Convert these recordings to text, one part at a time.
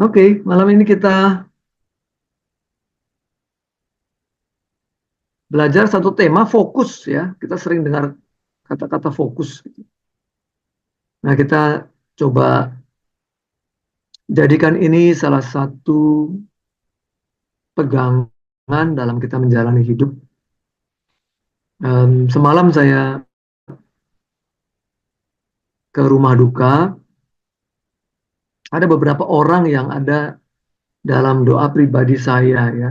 Oke, malam ini kita belajar satu tema fokus ya. Kita sering dengar kata-kata fokus. Nah, kita coba jadikan ini salah satu pegangan dalam kita menjalani hidup. Semalam saya ke rumah duka, ada beberapa orang yang ada dalam doa pribadi saya ya,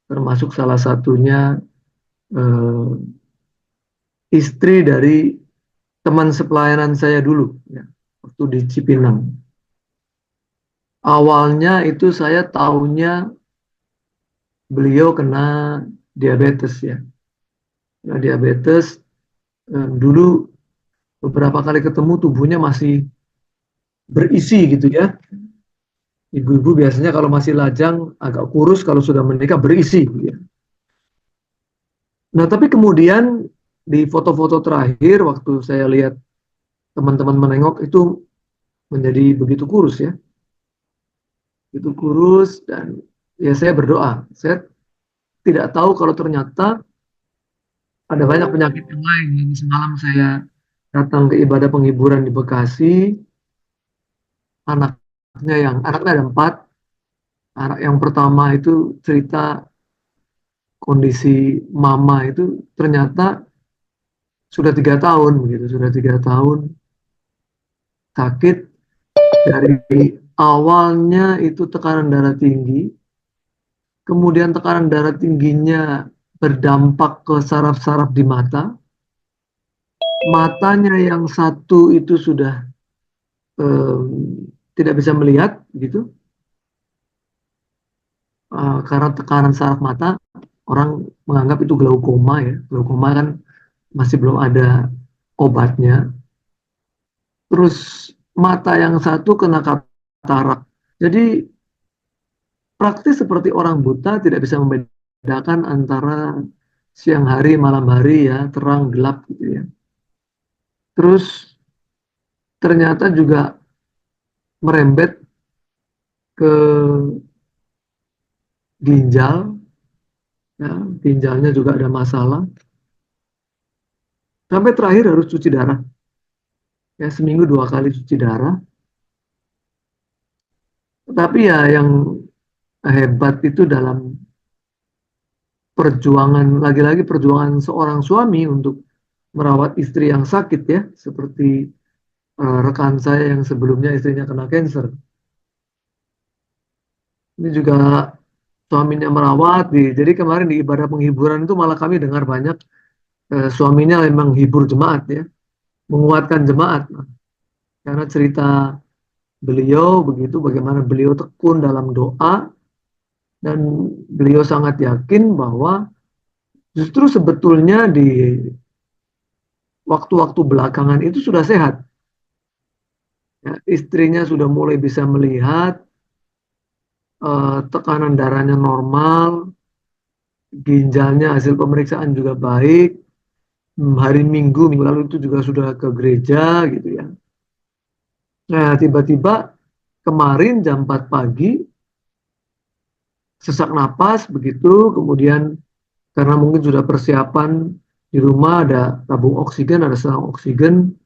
termasuk salah satunya eh, istri dari teman sepelayanan saya dulu ya, waktu di Cipinang. Awalnya itu saya taunya beliau kena diabetes ya. Nah, diabetes dulu beberapa kali ketemu tubuhnya masih berisi gitu ya. Ibu-ibu biasanya kalau masih lajang agak kurus, kalau sudah menikah berisi gitu ya. Nah, tapi kemudian di foto-foto terakhir waktu saya lihat teman-teman menengok itu menjadi begitu kurus ya. Begitu kurus dan ya saya berdoa. Saya tidak tahu kalau ternyata ada banyak penyakit yang lain yang semalam saya datang ke ibadah penghiburan di Bekasi, anaknya ada empat. Anak yang pertama itu cerita kondisi mama itu ternyata sudah 3 tahun begitu, sudah 3 tahun sakit dari awalnya itu tekanan darah tinggi, kemudian tekanan darah tingginya berdampak ke saraf-saraf di mata, matanya yang satu itu sudah tidak bisa melihat gitu. Karena tekanan saraf mata, orang menganggap itu glaukoma ya. Glaukoma kan masih belum ada obatnya. Terus mata yang satu kena katarak. Jadi praktis seperti orang buta tidak bisa membedakan antara siang hari, malam hari ya, terang, gelap gitu ya. Terus ternyata juga merembet ke ginjal, ya, ginjalnya juga ada masalah. Sampai terakhir harus cuci darah. Ya, seminggu 2 kali cuci darah. Tapi ya yang hebat itu dalam perjuangan, lagi-lagi perjuangan seorang suami untuk merawat istri yang sakit ya, seperti rekan saya yang sebelumnya istrinya kena cancer. Ini juga suaminya merawat, jadi kemarin di ibadah penghiburan itu malah kami dengar banyak suaminya memang hibur jemaat ya, menguatkan jemaat. Karena cerita beliau begitu, bagaimana beliau tekun dalam doa, dan beliau sangat yakin bahwa justru sebetulnya di waktu-waktu belakangan itu sudah sehat. Ya, istrinya sudah mulai bisa melihat, tekanan darahnya normal, ginjalnya hasil pemeriksaan juga baik. Hari minggu lalu itu juga sudah ke gereja gitu ya. Nah, tiba-tiba kemarin jam 4 pagi sesak napas begitu, kemudian karena mungkin sudah persiapan di rumah ada tabung oksigen, ada selang oksigen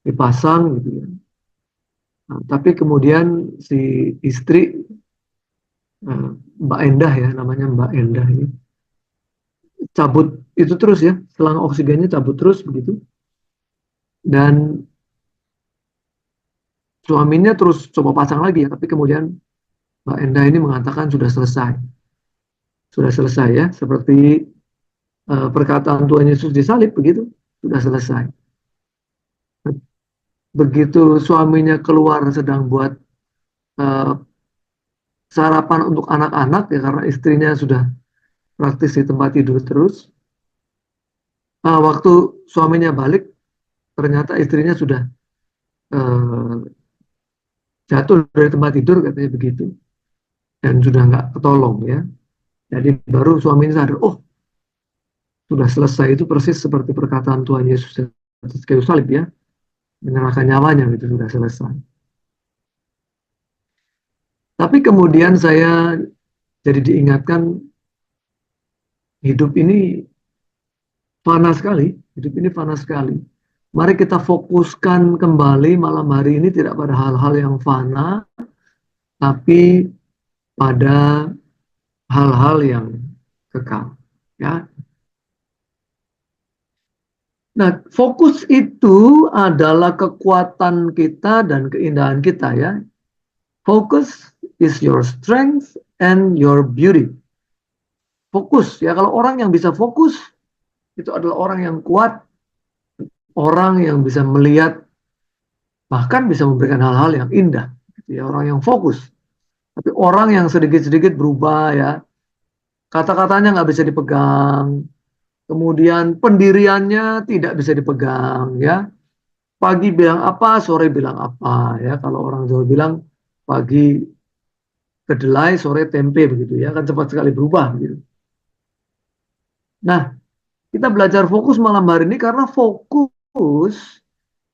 dipasang gitu ya. Nah, tapi kemudian si istri, Mbak Endah ya, namanya Mbak Endah ini, cabut itu terus ya, selang oksigennya cabut terus begitu. Dan suaminya terus coba pasang lagi ya, tapi kemudian Mbak Endah ini mengatakan sudah selesai. Sudah selesai ya, seperti perkataan Tuhan Yesus disalib begitu, sudah selesai. Begitu suaminya keluar sedang buat uh, sarapan untuk anak-anak ya, karena istrinya sudah praktis di tempat tidur terus. Waktu suaminya balik, ternyata istrinya sudah uh, jatuh dari tempat tidur katanya begitu, dan sudah nggak ketolong ya. Jadi baru suaminya sadar, oh sudah selesai, itu persis seperti perkataan Tuhan Yesus atas kayu salib ya, menyerahkan nyawanya itu sudah selesai. Tapi kemudian saya jadi diingatkan, hidup ini fana sekali, hidup ini fana sekali. Mari kita fokuskan kembali malam hari ini tidak pada hal-hal yang fana, tapi pada hal-hal yang kekal. Ya. Nah, fokus itu adalah kekuatan kita dan keindahan kita ya. Focus is your strength and your beauty. Fokus ya, kalau orang yang bisa fokus itu adalah orang yang kuat, orang yang bisa melihat, bahkan bisa memberikan hal-hal yang indah. Gitu ya, orang yang fokus. Tapi orang yang sedikit-sedikit berubah ya, kata-katanya nggak bisa dipegang, kemudian pendiriannya tidak bisa dipegang ya. Pagi bilang apa, sore bilang apa ya. Kalau orang Jawa bilang pagi kedelai, sore tempe begitu ya, kan cepat sekali berubah gitu. Nah, kita belajar fokus malam hari ini karena fokus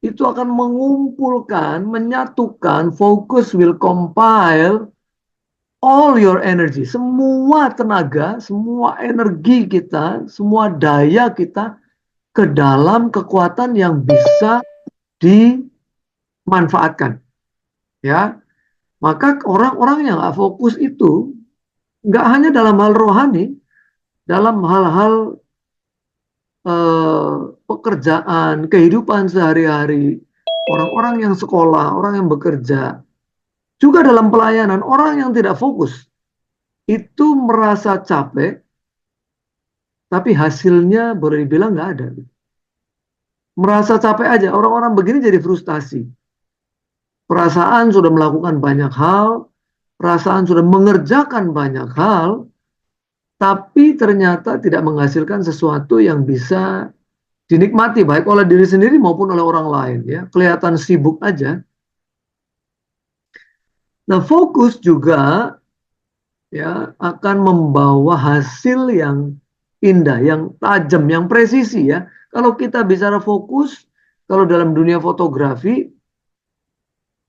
itu akan mengumpulkan, menyatukan, focus will compile all your energy, semua tenaga, semua energi kita, semua daya kita ke dalam kekuatan yang bisa dimanfaatkan. Ya, maka orang-orang yang nggak fokus itu nggak hanya dalam hal rohani, dalam hal-hal pekerjaan, kehidupan sehari-hari, orang-orang yang sekolah, orang yang bekerja, juga dalam pelayanan, orang yang tidak fokus itu merasa capek, tapi hasilnya boleh dibilang nggak ada. Merasa capek aja, orang-orang begini jadi frustasi. Perasaan sudah melakukan banyak hal, perasaan sudah mengerjakan banyak hal, tapi ternyata tidak menghasilkan sesuatu yang bisa dinikmati baik oleh diri sendiri maupun oleh orang lain ya. Kelihatan sibuk aja. Nah, fokus juga ya akan membawa hasil yang indah, yang tajam, yang presisi ya. Kalau kita bicara fokus, kalau dalam dunia fotografi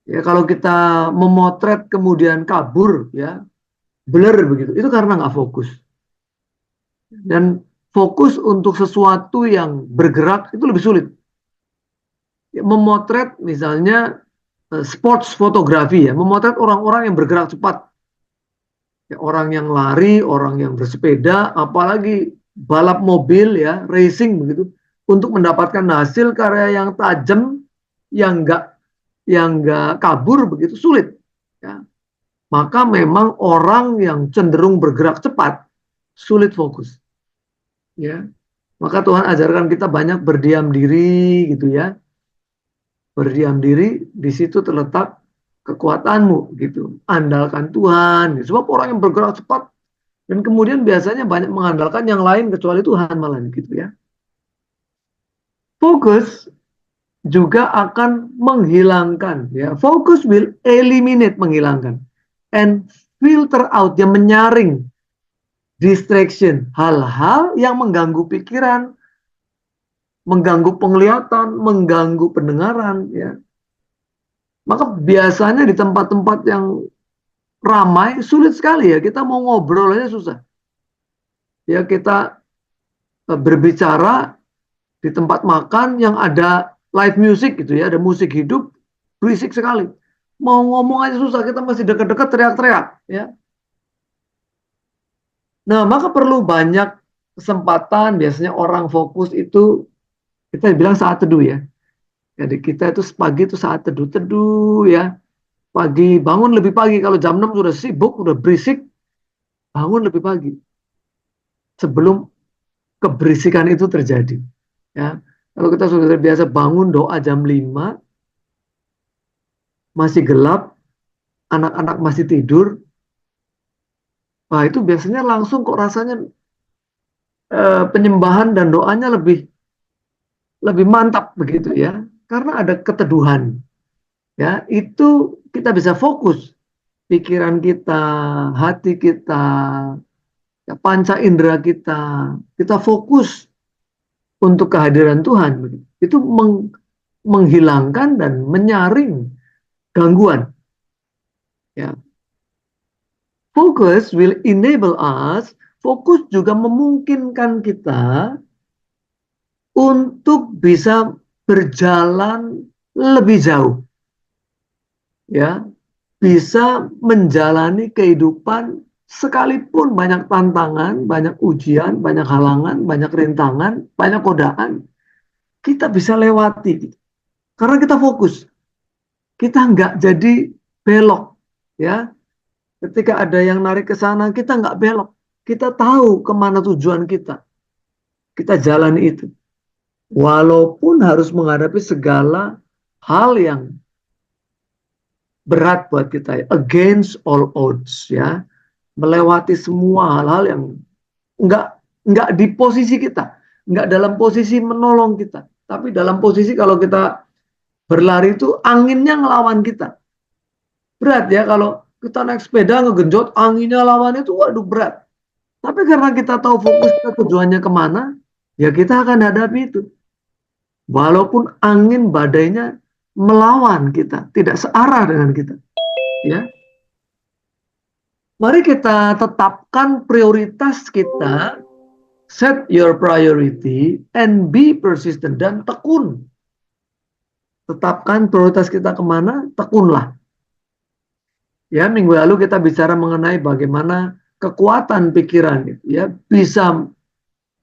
ya, kalau kita memotret kemudian kabur ya, blur begitu, itu karena nggak fokus. Dan fokus untuk sesuatu yang bergerak itu lebih sulit. Ya, memotret misalnya sports fotografi ya, memotret orang-orang yang bergerak cepat. Ya, orang yang lari, orang yang bersepeda, apalagi balap mobil ya, racing begitu, untuk mendapatkan hasil karya yang tajam, yang enggak kabur begitu sulit. Ya. Maka memang orang yang cenderung bergerak cepat sulit fokus. Ya, maka Tuhan ajarkan kita banyak berdiam diri gitu ya. Berdiam diri, di situ terletak kekuatanmu gitu. Andalkan Tuhan. Gitu. Sebab orang yang bergerak cepat dan kemudian biasanya banyak mengandalkan yang lain kecuali Tuhan malah gitu ya. Fokus juga akan menghilangkan ya. Focus will eliminate, menghilangkan, and filter out, yang menyaring distraction, hal-hal yang mengganggu pikiran, mengganggu penglihatan, mengganggu pendengaran ya. Maka biasanya di tempat-tempat yang ramai sulit sekali ya, kita mau ngobrol aja susah. Ya, kita berbicara di tempat makan yang ada live music gitu ya, ada musik hidup, berisik sekali. Mau ngomong aja susah, kita masih dekat-dekat teriak-teriak ya. Nah, maka perlu banyak kesempatan, biasanya orang fokus itu kita bilang saat teduh ya. Jadi kita itu pagi itu saat teduh-teduh ya. Pagi, bangun lebih pagi, kalau jam 6 sudah sibuk, sudah berisik, bangun lebih pagi. Sebelum keberisikan itu terjadi. Ya. Kalau kita sudah terbiasa bangun doa jam 5, masih gelap, anak-anak masih tidur, nah itu biasanya langsung kok rasanya penyembahan dan doanya lebih lebih mantap begitu ya. Karena ada keteduhan. Ya, itu kita bisa fokus pikiran kita, hati kita, ya, panca indera kita fokus untuk kehadiran Tuhan. Itu menghilangkan dan menyaring gangguan. Ya. Focus will enable us, fokus juga memungkinkan kita untuk bisa berjalan lebih jauh, ya, bisa menjalani kehidupan sekalipun banyak tantangan, banyak ujian, banyak halangan, banyak rintangan, banyak godaan, kita bisa lewati gitu. Karena kita fokus, kita nggak jadi belok, ya. Ketika ada yang narik ke sana, kita nggak belok, kita tahu kemana tujuan kita, kita jalani itu. Walaupun harus menghadapi segala hal yang berat buat kita, against all odds, ya, melewati semua hal-hal yang nggak nggak di posisi kita, nggak dalam posisi menolong kita, tapi dalam posisi kalau kita berlari itu anginnya ngelawan kita. Berat ya kalau kita naik sepeda ngegenjot, anginnya lawan itu, waduh berat. Tapi karena kita tahu fokus kita tujuannya kemana, ya kita akan hadapi itu. Walaupun angin badainya melawan kita, tidak searah dengan kita. Ya, mari kita tetapkan prioritas kita, set your priority and be persistent, dan tekun. Tetapkan prioritas kita kemana, tekunlah. Ya, minggu lalu kita bicara mengenai bagaimana kekuatan pikiran, ya, bisa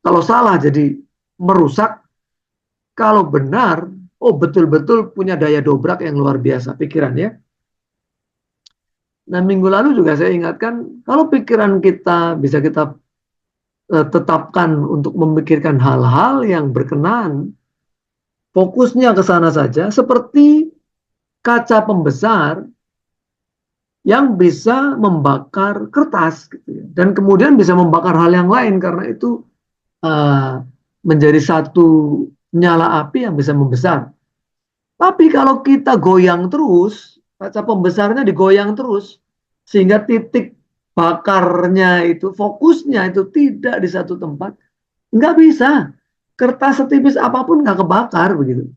kalau salah jadi merusak, kalau benar, oh betul-betul punya daya dobrak yang luar biasa pikiran, ya. Nah, minggu lalu juga saya ingatkan, kalau pikiran kita bisa kita tetapkan untuk memikirkan hal-hal yang berkenan, fokusnya ke sana saja, seperti kaca pembesar yang bisa membakar kertas, gitu ya, dan kemudian bisa membakar hal yang lain, karena itu uh, menjadi satu nyala api yang bisa membesar. Tapi kalau kita goyang terus, kaca pembesarnya digoyang terus, sehingga titik bakarnya itu, fokusnya itu tidak di satu tempat, nggak bisa. Kertas setipis apapun nggak kebakar begitu.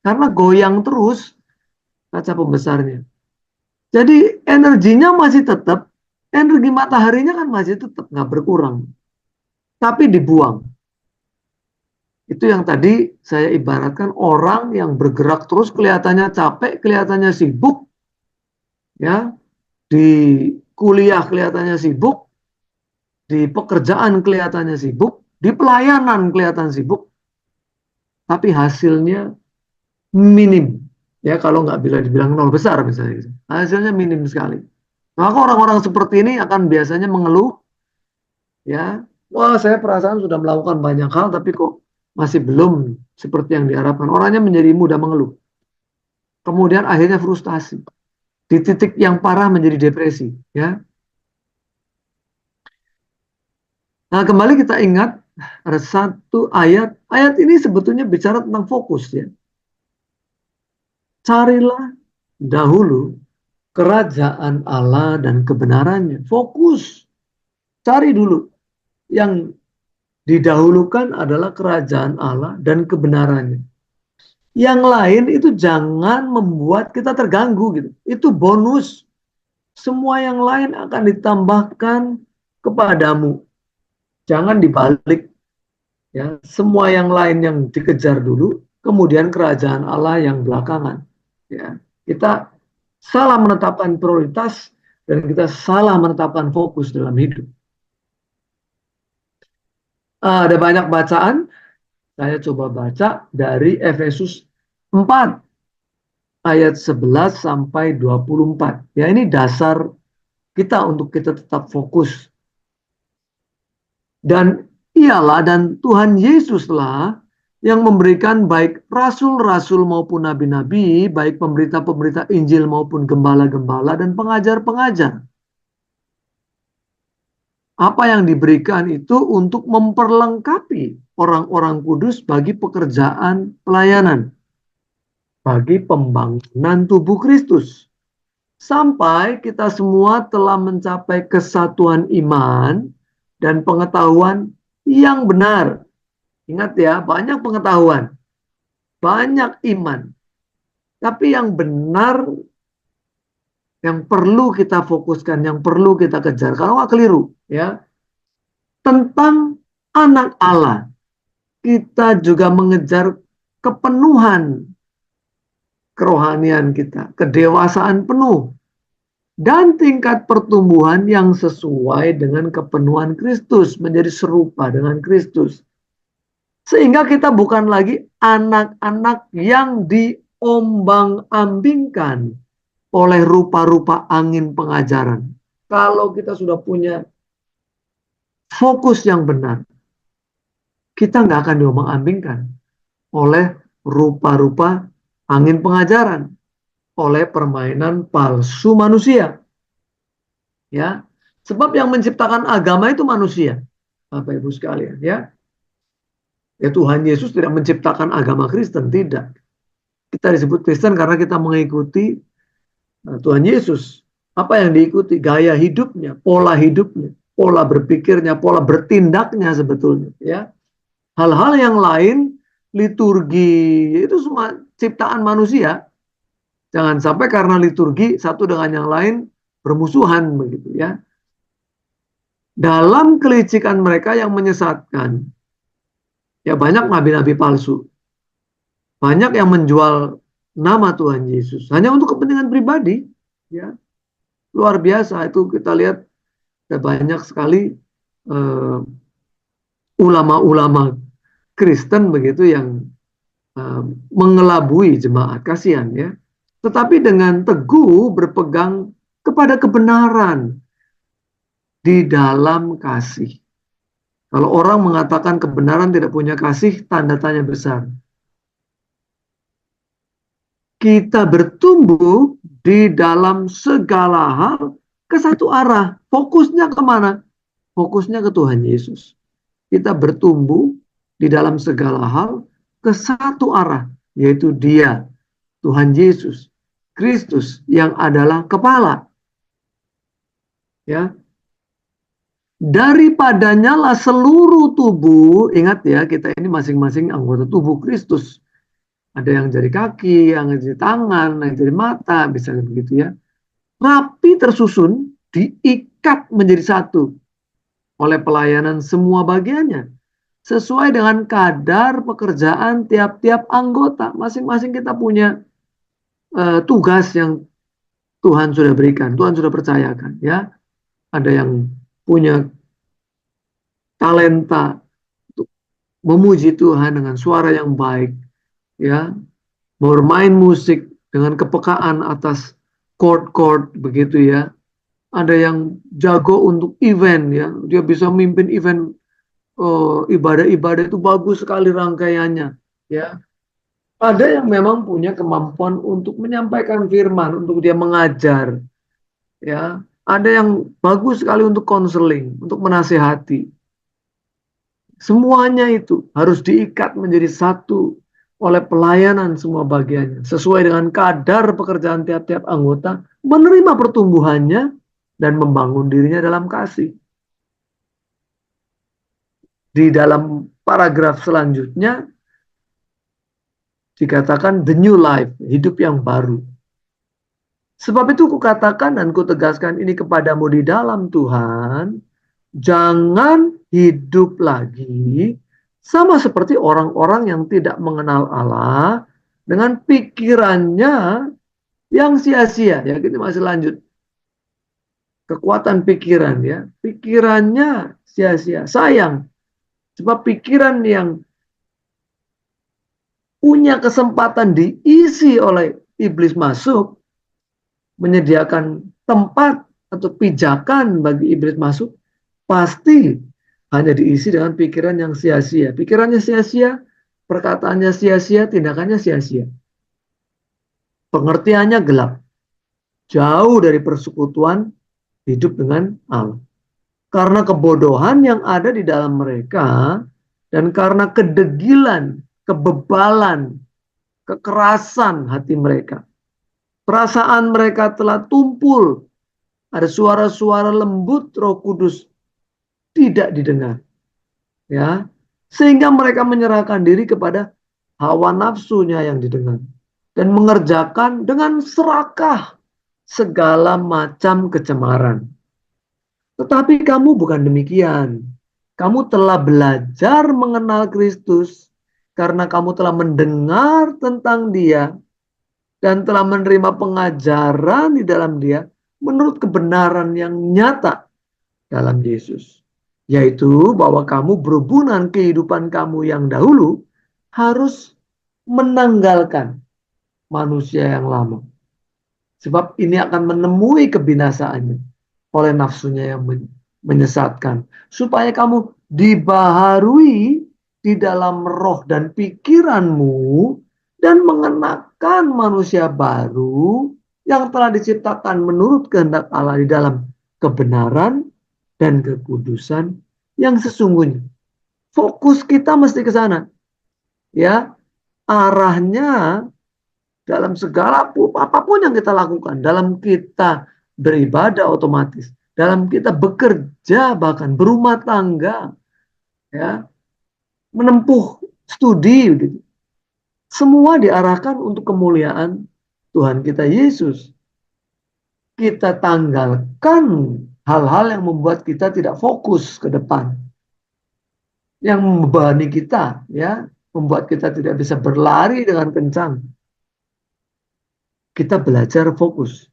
Karena goyang terus kaca pembesarnya. Jadi energinya masih tetap, energi mataharinya kan masih tetap nggak berkurang, tapi dibuang. Itu yang tadi saya ibaratkan orang yang bergerak terus kelihatannya capek, kelihatannya sibuk, ya, di kuliah kelihatannya sibuk, di pekerjaan kelihatannya sibuk, di pelayanan kelihatan sibuk, tapi hasilnya minim. Ya, kalau nggak bila dibilang nol besar misalnya, hasilnya minim sekali. Maka orang-orang seperti ini akan biasanya mengeluh, ya, wah saya perasaan sudah melakukan banyak hal, tapi kok masih belum seperti yang diharapkan. Orangnya menjadi mudah mengeluh. Kemudian akhirnya frustasi. Di titik yang parah menjadi depresi. Ya. Nah, kembali kita ingat ada satu ayat. Ayat ini sebetulnya bicara tentang fokus, ya. Carilah dahulu kerajaan Allah dan kebenarannya. Fokus. Cari dulu. Yang didahulukan adalah kerajaan Allah dan kebenarannya. Yang lain itu jangan membuat kita terganggu gitu. Itu bonus. Semua yang lain akan ditambahkan kepadamu. Jangan dibalik, ya. Semua yang lain yang dikejar dulu, kemudian kerajaan Allah yang belakangan. Ya. Kita salah menetapkan prioritas dan kita salah menetapkan fokus dalam hidup. Ada banyak bacaan, saya coba baca dari Efesus 4 ayat 11 sampai 24. Ya, ini dasar kita untuk kita tetap fokus. Dan ialah dan Tuhan Yesuslah yang memberikan baik rasul-rasul maupun nabi-nabi, baik pemberita-pemberita Injil maupun gembala-gembala dan pengajar-pengajar. Apa yang diberikan itu untuk memperlengkapi orang-orang kudus bagi pekerjaan pelayanan, bagi pembangunan tubuh Kristus, sampai kita semua telah mencapai kesatuan iman dan pengetahuan yang benar. Ingat ya, banyak pengetahuan, banyak iman. Tapi yang benar yang perlu kita fokuskan, yang perlu kita kejar. Kalau nggak keliru, ya. Tentang anak Allah, kita juga mengejar kepenuhan kerohanian kita, kedewasaan penuh, dan tingkat pertumbuhan yang sesuai dengan kepenuhan Kristus, menjadi serupa dengan Kristus. Sehingga kita bukan lagi anak-anak yang diombang-ambingkan oleh rupa-rupa angin pengajaran. Kalau kita sudah punya fokus yang benar, kita nggak akan diombang-ambingkan oleh rupa-rupa angin pengajaran, oleh permainan palsu manusia. Ya, sebab yang menciptakan agama itu manusia, Bapak Ibu sekalian, ya. Ya, Tuhan Yesus tidak menciptakan agama Kristen, tidak. Kita disebut Kristen karena kita mengikuti Tuhan Yesus. Apa yang diikuti? Gaya hidupnya, pola berpikirnya, pola bertindaknya sebetulnya. Ya, hal-hal yang lain, liturgi, itu semua ciptaan manusia. Jangan sampai karena liturgi satu dengan yang lain bermusuhan begitu ya. Dalam kelicikan mereka yang menyesatkan, ya banyak nabi-nabi palsu. Banyak yang menjual nama Tuhan Yesus hanya untuk kepentingan pribadi, ya. Luar biasa itu kita lihat ada banyak sekali ulama-ulama Kristen begitu yang mengelabui jemaat, kasihan ya. Tetapi dengan teguh berpegang kepada kebenaran di dalam kasih. Kalau orang mengatakan kebenaran tidak punya kasih, tanda tanya besar. Kita bertumbuh di dalam segala hal ke satu arah. Fokusnya kemana? Fokusnya ke Tuhan Yesus. Kita bertumbuh di dalam segala hal ke satu arah, yaitu Dia, Tuhan Yesus Kristus yang adalah kepala. Ya. Daripadanya lah seluruh tubuh, ingat ya, kita ini masing-masing anggota tubuh Kristus. Ada yang jadi kaki, yang jadi tangan, yang jadi mata, misalnya begitu ya. Rapi tersusun, diikat menjadi satu oleh pelayanan semua bagiannya. Sesuai dengan kadar pekerjaan tiap-tiap anggota. Masing-masing kita punya tugas yang Tuhan sudah berikan, Tuhan sudah percayakan ya. Ada yang punya talenta untuk memuji Tuhan dengan suara yang baik, ya, bermain musik dengan kepekaan atas chord-chord begitu ya. Ada yang jago untuk event ya, dia bisa mimpin event ibadah-ibadah itu bagus sekali rangkaiannya ya. Ada yang memang punya kemampuan untuk menyampaikan firman, untuk dia mengajar ya. Ada yang bagus sekali untuk konseling, untuk menasehati. Semuanya itu harus diikat menjadi satu oleh pelayanan semua bagiannya. Sesuai dengan kadar pekerjaan tiap-tiap anggota, menerima pertumbuhannya dan membangun dirinya dalam kasih. Di dalam paragraf selanjutnya dikatakan the new life, hidup yang baru. Sebab itu kukatakan dan kutegaskan ini kepadamu di dalam Tuhan, jangan hidup lagi sama seperti orang-orang yang tidak mengenal Allah dengan pikirannya yang sia-sia. Ya, kita masih lanjut. Kekuatan pikiran ya, pikirannya sia-sia. Sayang, sebab pikiran yang punya kesempatan diisi oleh iblis masuk, menyediakan tempat atau pijakan bagi iblis masuk, pasti hanya diisi dengan pikiran yang sia-sia. Pikirannya sia-sia, perkataannya sia-sia, tindakannya sia-sia. Pengertiannya gelap. Jauh dari persekutuan hidup dengan Allah. Karena kebodohan yang ada di dalam mereka, dan karena kedegilan, kebebalan, kekerasan hati mereka. Perasaan mereka telah tumpul. Ada suara-suara lembut Roh Kudus tidak didengar. Ya, sehingga mereka menyerahkan diri kepada hawa nafsunya yang didengar dan mengerjakan dengan serakah segala macam kecemaran. Tetapi kamu bukan demikian. Kamu telah belajar mengenal Kristus karena kamu telah mendengar tentang Dia dan telah menerima pengajaran di dalam Dia menurut kebenaran yang nyata dalam Yesus. Yaitu bahwa kamu berhubungan kehidupan kamu yang dahulu harus menanggalkan manusia yang lama. Sebab ini akan menemui kebinasaannya oleh nafsunya yang menyesatkan. Supaya kamu dibaharui di dalam roh dan pikiranmu dan mengenakan manusia baru yang telah diciptakan menurut kehendak Allah di dalam kebenaran dan kekudusan yang sesungguhnya. Fokus kita mesti ke sana. Ya, arahnya dalam segala apapun yang kita lakukan, dalam kita beribadah otomatis, dalam kita bekerja bahkan berumah tangga, ya, menempuh studi, gitu. Semua diarahkan untuk kemuliaan Tuhan kita Yesus. Kita tanggalkan hal-hal yang membuat kita tidak fokus ke depan, yang membebani kita, ya, membuat kita tidak bisa berlari dengan kencang. Kita belajar fokus.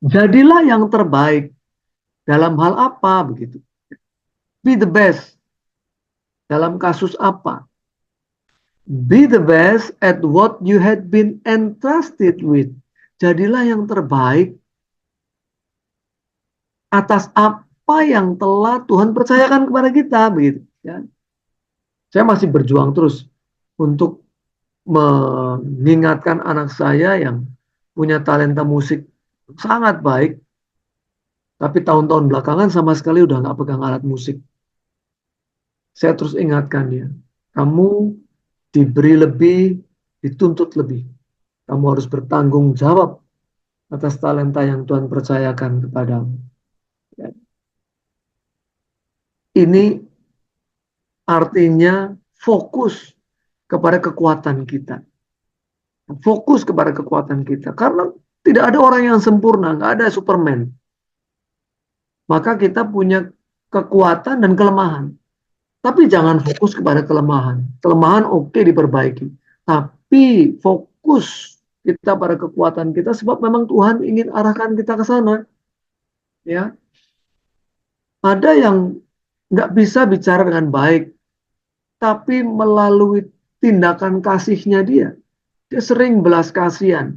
Jadilah yang terbaik dalam hal apa begitu. Be the best dalam kasus apa. Be the best at what you had been entrusted with. Jadilah yang terbaik atas apa yang telah Tuhan percayakan kepada kita begitu, ya. Saya masih berjuang terus untuk mengingatkan anak saya yang punya talenta musik sangat baik, tapi tahun-tahun belakangan sama sekali udah nggak pegang alat musik. Saya terus ingatkan dia, kamu diberi lebih, dituntut lebih. Kamu harus bertanggung jawab atas talenta yang Tuhan percayakan kepadamu. Ini artinya fokus kepada kekuatan kita. Fokus kepada kekuatan kita. Karena tidak ada orang yang sempurna, nggak ada Superman. Maka kita punya kekuatan dan kelemahan. Tapi jangan fokus kepada kelemahan. Kelemahan oke diperbaiki. Tapi fokus kita pada kekuatan kita sebab memang Tuhan ingin arahkan kita ke sana. Ya. Ada yang nggak bisa bicara dengan baik, tapi melalui tindakan kasihnya dia sering belas kasihan,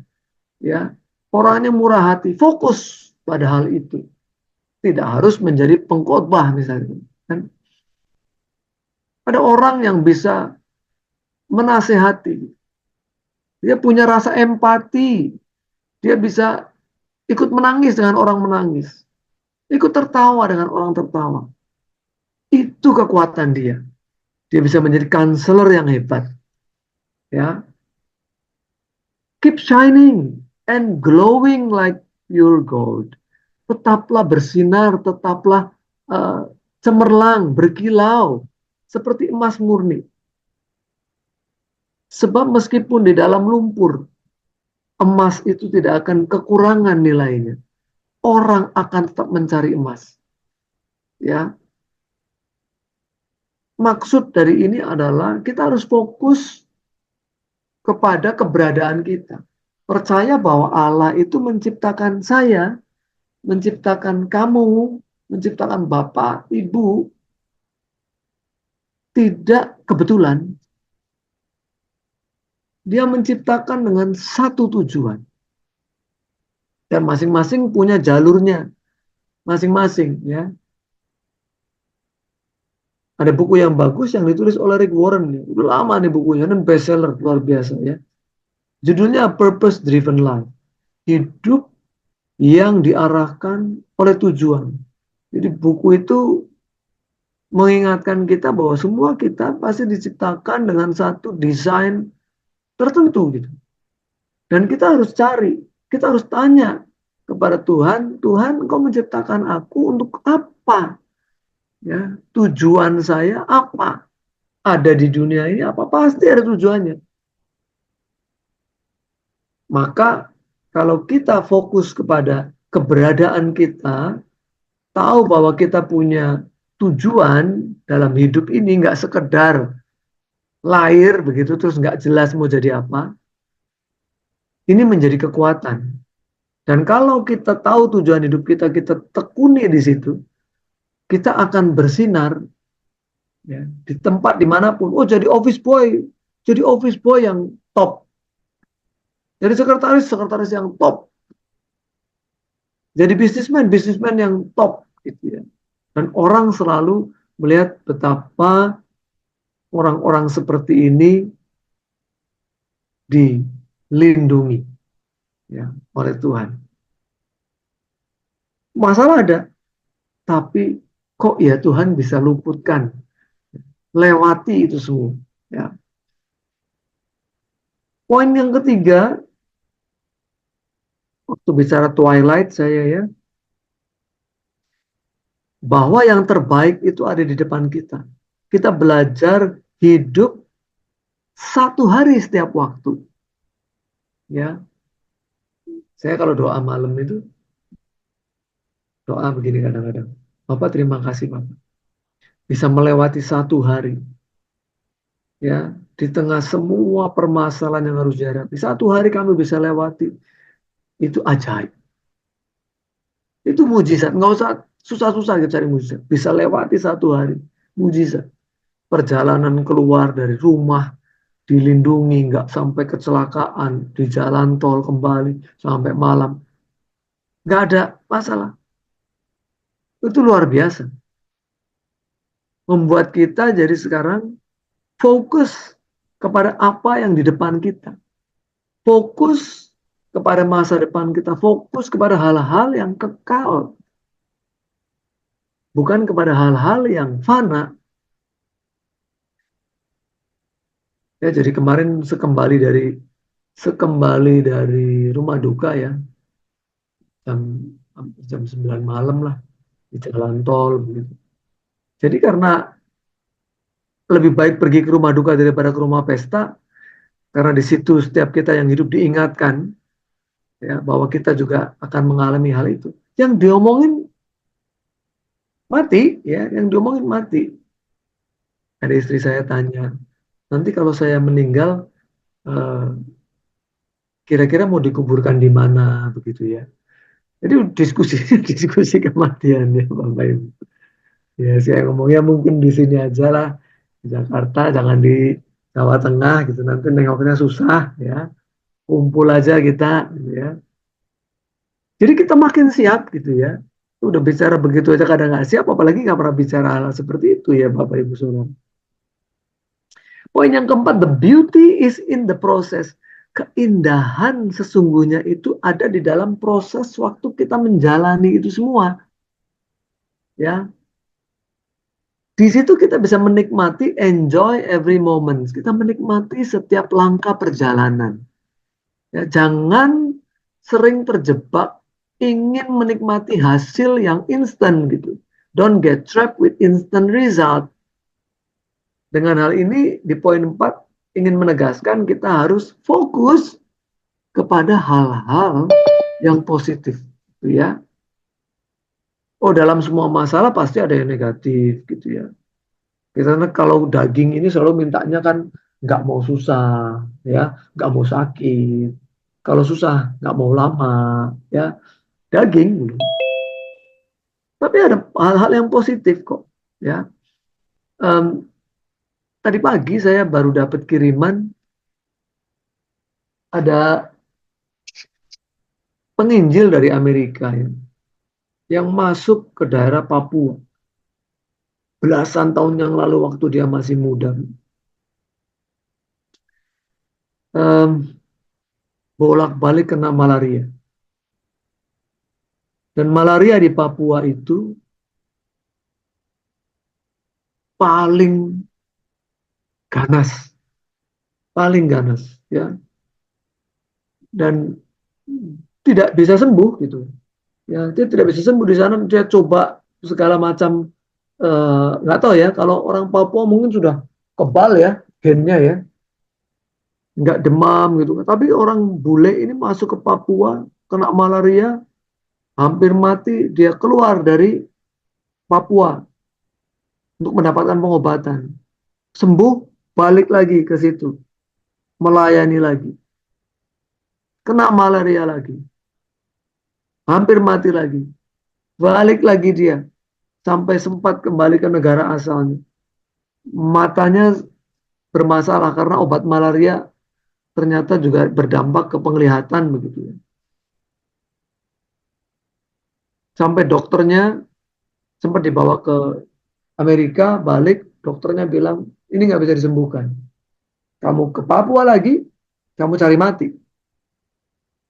ya, orangnya murah hati, fokus pada hal itu, tidak harus menjadi pengkhotbah misalnya, kan? Ada orang yang bisa menasehati, dia punya rasa empati, dia bisa ikut menangis dengan orang menangis, ikut tertawa dengan orang tertawa. Itu kekuatan dia. Dia bisa menjadi counselor yang hebat. Ya. Keep shining and glowing like pure gold. Tetaplah bersinar, tetaplah cemerlang, berkilau seperti emas murni. Sebab meskipun di dalam lumpur, emas itu tidak akan kekurangan nilainya. Orang akan tetap mencari emas. Ya. Maksud dari ini adalah kita harus fokus kepada keberadaan kita. Percaya bahwa Allah itu menciptakan saya, menciptakan kamu, menciptakan Bapak, Ibu, tidak kebetulan. Dia menciptakan dengan satu tujuan. Dan masing-masing punya jalurnya. Masing-masing, ya. Ada buku yang bagus yang ditulis oleh Rick Warren. Ya. Udah lama nih bukunya, dan bestseller luar biasa, ya. Judulnya Purpose Driven Life. Hidup yang diarahkan oleh tujuan. Jadi buku itu mengingatkan kita bahwa semua kita pasti diciptakan dengan satu desain tertentu gitu. Dan kita harus cari, kita harus tanya kepada Tuhan, Tuhan Engkau menciptakan aku untuk apa? Ya, tujuan saya apa? Ada di dunia ini apa? Pasti ada tujuannya. Maka kalau kita fokus kepada keberadaan kita, tahu bahwa kita punya tujuan dalam hidup ini, nggak sekedar lahir begitu terus nggak jelas mau jadi apa, ini menjadi kekuatan. Dan kalau kita tahu tujuan hidup kita, kita tekuni di situ, kita akan bersinar ya, di tempat dimanapun. Oh, jadi office boy yang top, jadi sekretaris yang top, jadi bisnismen yang top, gitu ya. Dan orang selalu melihat betapa orang-orang seperti ini dilindungi ya oleh Tuhan. Masalah ada, tapi kok ya Tuhan bisa luputkan, lewati itu semua. Ya. Poin yang ketiga, waktu bicara twilight saya ya, bahwa yang terbaik itu ada di depan kita. Kita belajar hidup satu hari setiap waktu. Ya, saya kalau doa malam itu doa begini kadang-kadang. Bapak terima kasih Bapak bisa melewati satu hari. Ya, di tengah semua permasalahan yang harus dihadapi. Satu hari kami bisa lewati. Itu ajaib. Itu mujizat. Nggak usah susah-susah gitu cari mujizat. Bisa lewati satu hari. Mujizat. Perjalanan keluar dari rumah dilindungi, nggak sampai kecelakaan di jalan tol kembali sampai malam. Nggak ada masalah. Itu luar biasa. Membuat kita jadi sekarang fokus kepada apa yang di depan kita. Fokus kepada masa depan kita. Fokus kepada hal-hal yang kekal. Bukan kepada hal-hal yang fana. Ya, jadi kemarin sekembali dari rumah duka ya, jam jam 9 malam lah di jalan tol begitu. Jadi karena lebih baik pergi ke rumah duka daripada ke rumah pesta, karena di situ setiap kita yang hidup diingatkan ya bahwa kita juga akan mengalami hal itu. Yang diomongin mati ya, yang diomongin mati. Ada istri saya tanya, nanti kalau saya meninggal eh, kira-kira mau dikuburkan di mana begitu ya. Jadi diskusi diskusi kematian ya Bapak Ibu. Ya saya ngomongnya mungkin di sini aja lah di Jakarta, jangan di Jawa Tengah gitu. Nanti nengoknya susah ya. Kumpul aja kita gitu ya. Jadi kita makin siap gitu ya. Udah bicara begitu aja kadang nggak siap, apalagi nggak pernah bicara hal seperti itu ya Bapak Ibu Saudara. Poin yang keempat, the beauty is in the process. Keindahan sesungguhnya itu ada di dalam proses waktu kita menjalani itu semua. Ya, di situ kita bisa menikmati, enjoy every moment. Kita menikmati setiap langkah perjalanan. Ya, jangan sering terjebak ingin menikmati hasil yang instan gitu. Don't get trapped with instant result. Dengan hal ini di poin 4 ingin menegaskan kita harus fokus kepada hal-hal yang positif, gitu ya. Oh, dalam semua masalah pasti ada yang negatif gitu ya. Karena kalau daging ini selalu mintanya kan nggak mau susah, ya, nggak mau sakit. Kalau susah nggak mau lama, ya, daging. Tapi ada hal-hal yang positif kok, ya. Um, Tadi pagi saya baru dapat kiriman ada penginjil dari Amerika ya, yang masuk ke daerah Papua belasan tahun yang lalu waktu dia masih muda. Bolak-balik kena malaria. Dan malaria di Papua itu paling ganas, paling ganas, ya, dan tidak bisa sembuh gitu. Ya, dia tidak bisa sembuh di sana. Dia coba segala macam, nggak tahu ya. Kalau orang Papua mungkin sudah kebal ya gennya ya. nggak demam gitu. Tapi orang bule ini masuk ke Papua, kena malaria, hampir mati, dia keluar dari Papua untuk mendapatkan pengobatan. Sembuh, balik lagi ke situ, melayani lagi. Kena malaria lagi, hampir mati lagi. Balik lagi dia, sampai sempat kembali ke negara asalnya. Matanya bermasalah karena obat malaria ternyata juga berdampak ke penglihatan begitu ya. Sampai dokternya sempat dibawa ke Amerika, balik, dokternya bilang, ini nggak bisa disembuhkan. Kamu ke Papua lagi, kamu cari mati.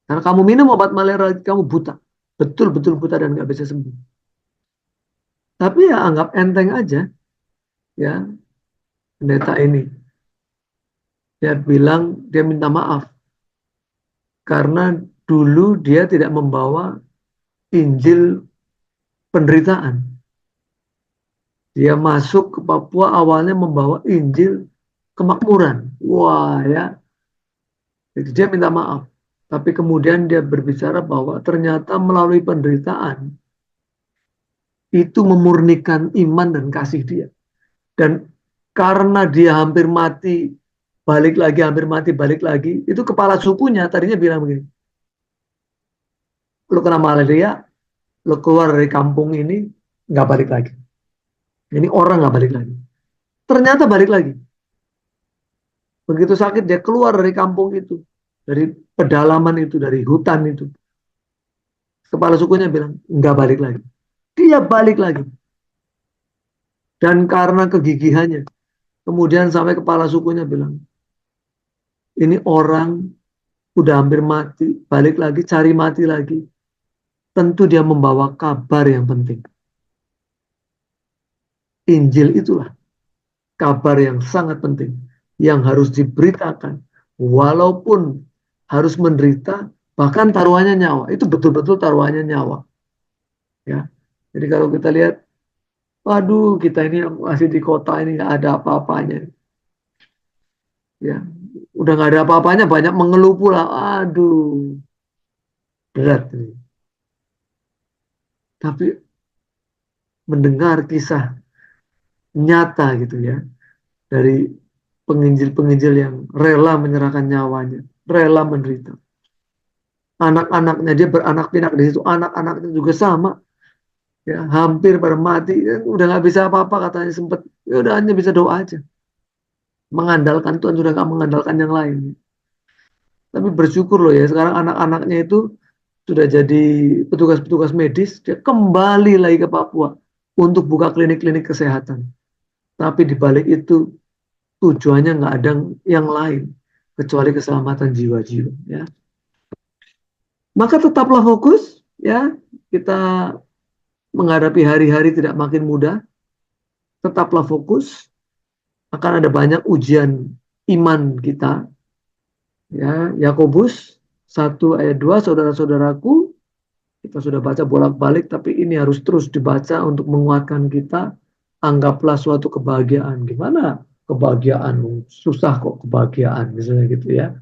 Karena kamu minum obat malaria lagi, kamu buta. Betul-betul buta dan nggak bisa sembuh. Tapi ya anggap enteng aja, ya, pendeta ini. Dia bilang, dia minta maaf. Karena dulu dia tidak membawa Injil penderitaan. Dia masuk ke Papua awalnya membawa Injil kemakmuran. Wah ya, jadi dia minta maaf. Tapi kemudian dia berbicara bahwa ternyata melalui penderitaan itu memurnikan iman dan kasih dia. Dan karena dia hampir mati, balik lagi, hampir mati, balik lagi, itu kepala sukunya tadinya bilang begini, lu kena malaria, lu keluar dari kampung ini, nggak balik lagi. Ini orang nggak balik lagi. Ternyata balik lagi. Begitu sakit dia keluar dari kampung itu, dari pedalaman itu, dari hutan itu. Kepala sukunya bilang, nggak balik lagi. Dia balik lagi. Dan karena kegigihannya, kemudian sampai kepala sukunya bilang, ini orang udah hampir mati, balik lagi, cari mati lagi. Tentu dia membawa kabar yang penting. Injil itulah kabar yang sangat penting, yang harus diberitakan. Walaupun harus menderita, bahkan taruhannya nyawa. Itu betul-betul taruhannya nyawa. Ya. Jadi kalau kita lihat, waduh kita ini masih di kota ini nggak ada apa-apanya. Ya, udah nggak ada apa-apanya, banyak mengeluh pula. Aduh, berat ini. Tapi mendengar kisah nyata gitu ya dari penginjil-penginjil yang rela menyerahkan nyawanya, rela menderita. Anak-anaknya dia beranak pinak di situ, anak-anaknya juga sama, ya hampir pada mati, ya, udah nggak bisa apa-apa katanya sempet, ya udah hanya bisa doa aja, mengandalkan Tuhan sudah nggak mengandalkan yang lain. Tapi bersyukur loh ya sekarang anak-anaknya itu sudah jadi petugas-petugas medis, dia kembali lagi ke Papua untuk buka klinik-klinik kesehatan. Tapi di balik itu tujuannya nggak ada yang lain kecuali keselamatan jiwa-jiwa. Ya, maka tetaplah fokus. Ya, kita menghadapi hari-hari tidak makin mudah. Tetaplah fokus. Akan ada banyak ujian iman kita. Ya, Yakobus 1 ayat 2, saudara-saudaraku, kita sudah baca bolak-balik, tapi ini harus terus dibaca untuk menguatkan kita. Anggaplah suatu kebahagiaan. Gimana kebahagiaan? Susah kok kebahagiaan, misalnya gitu ya.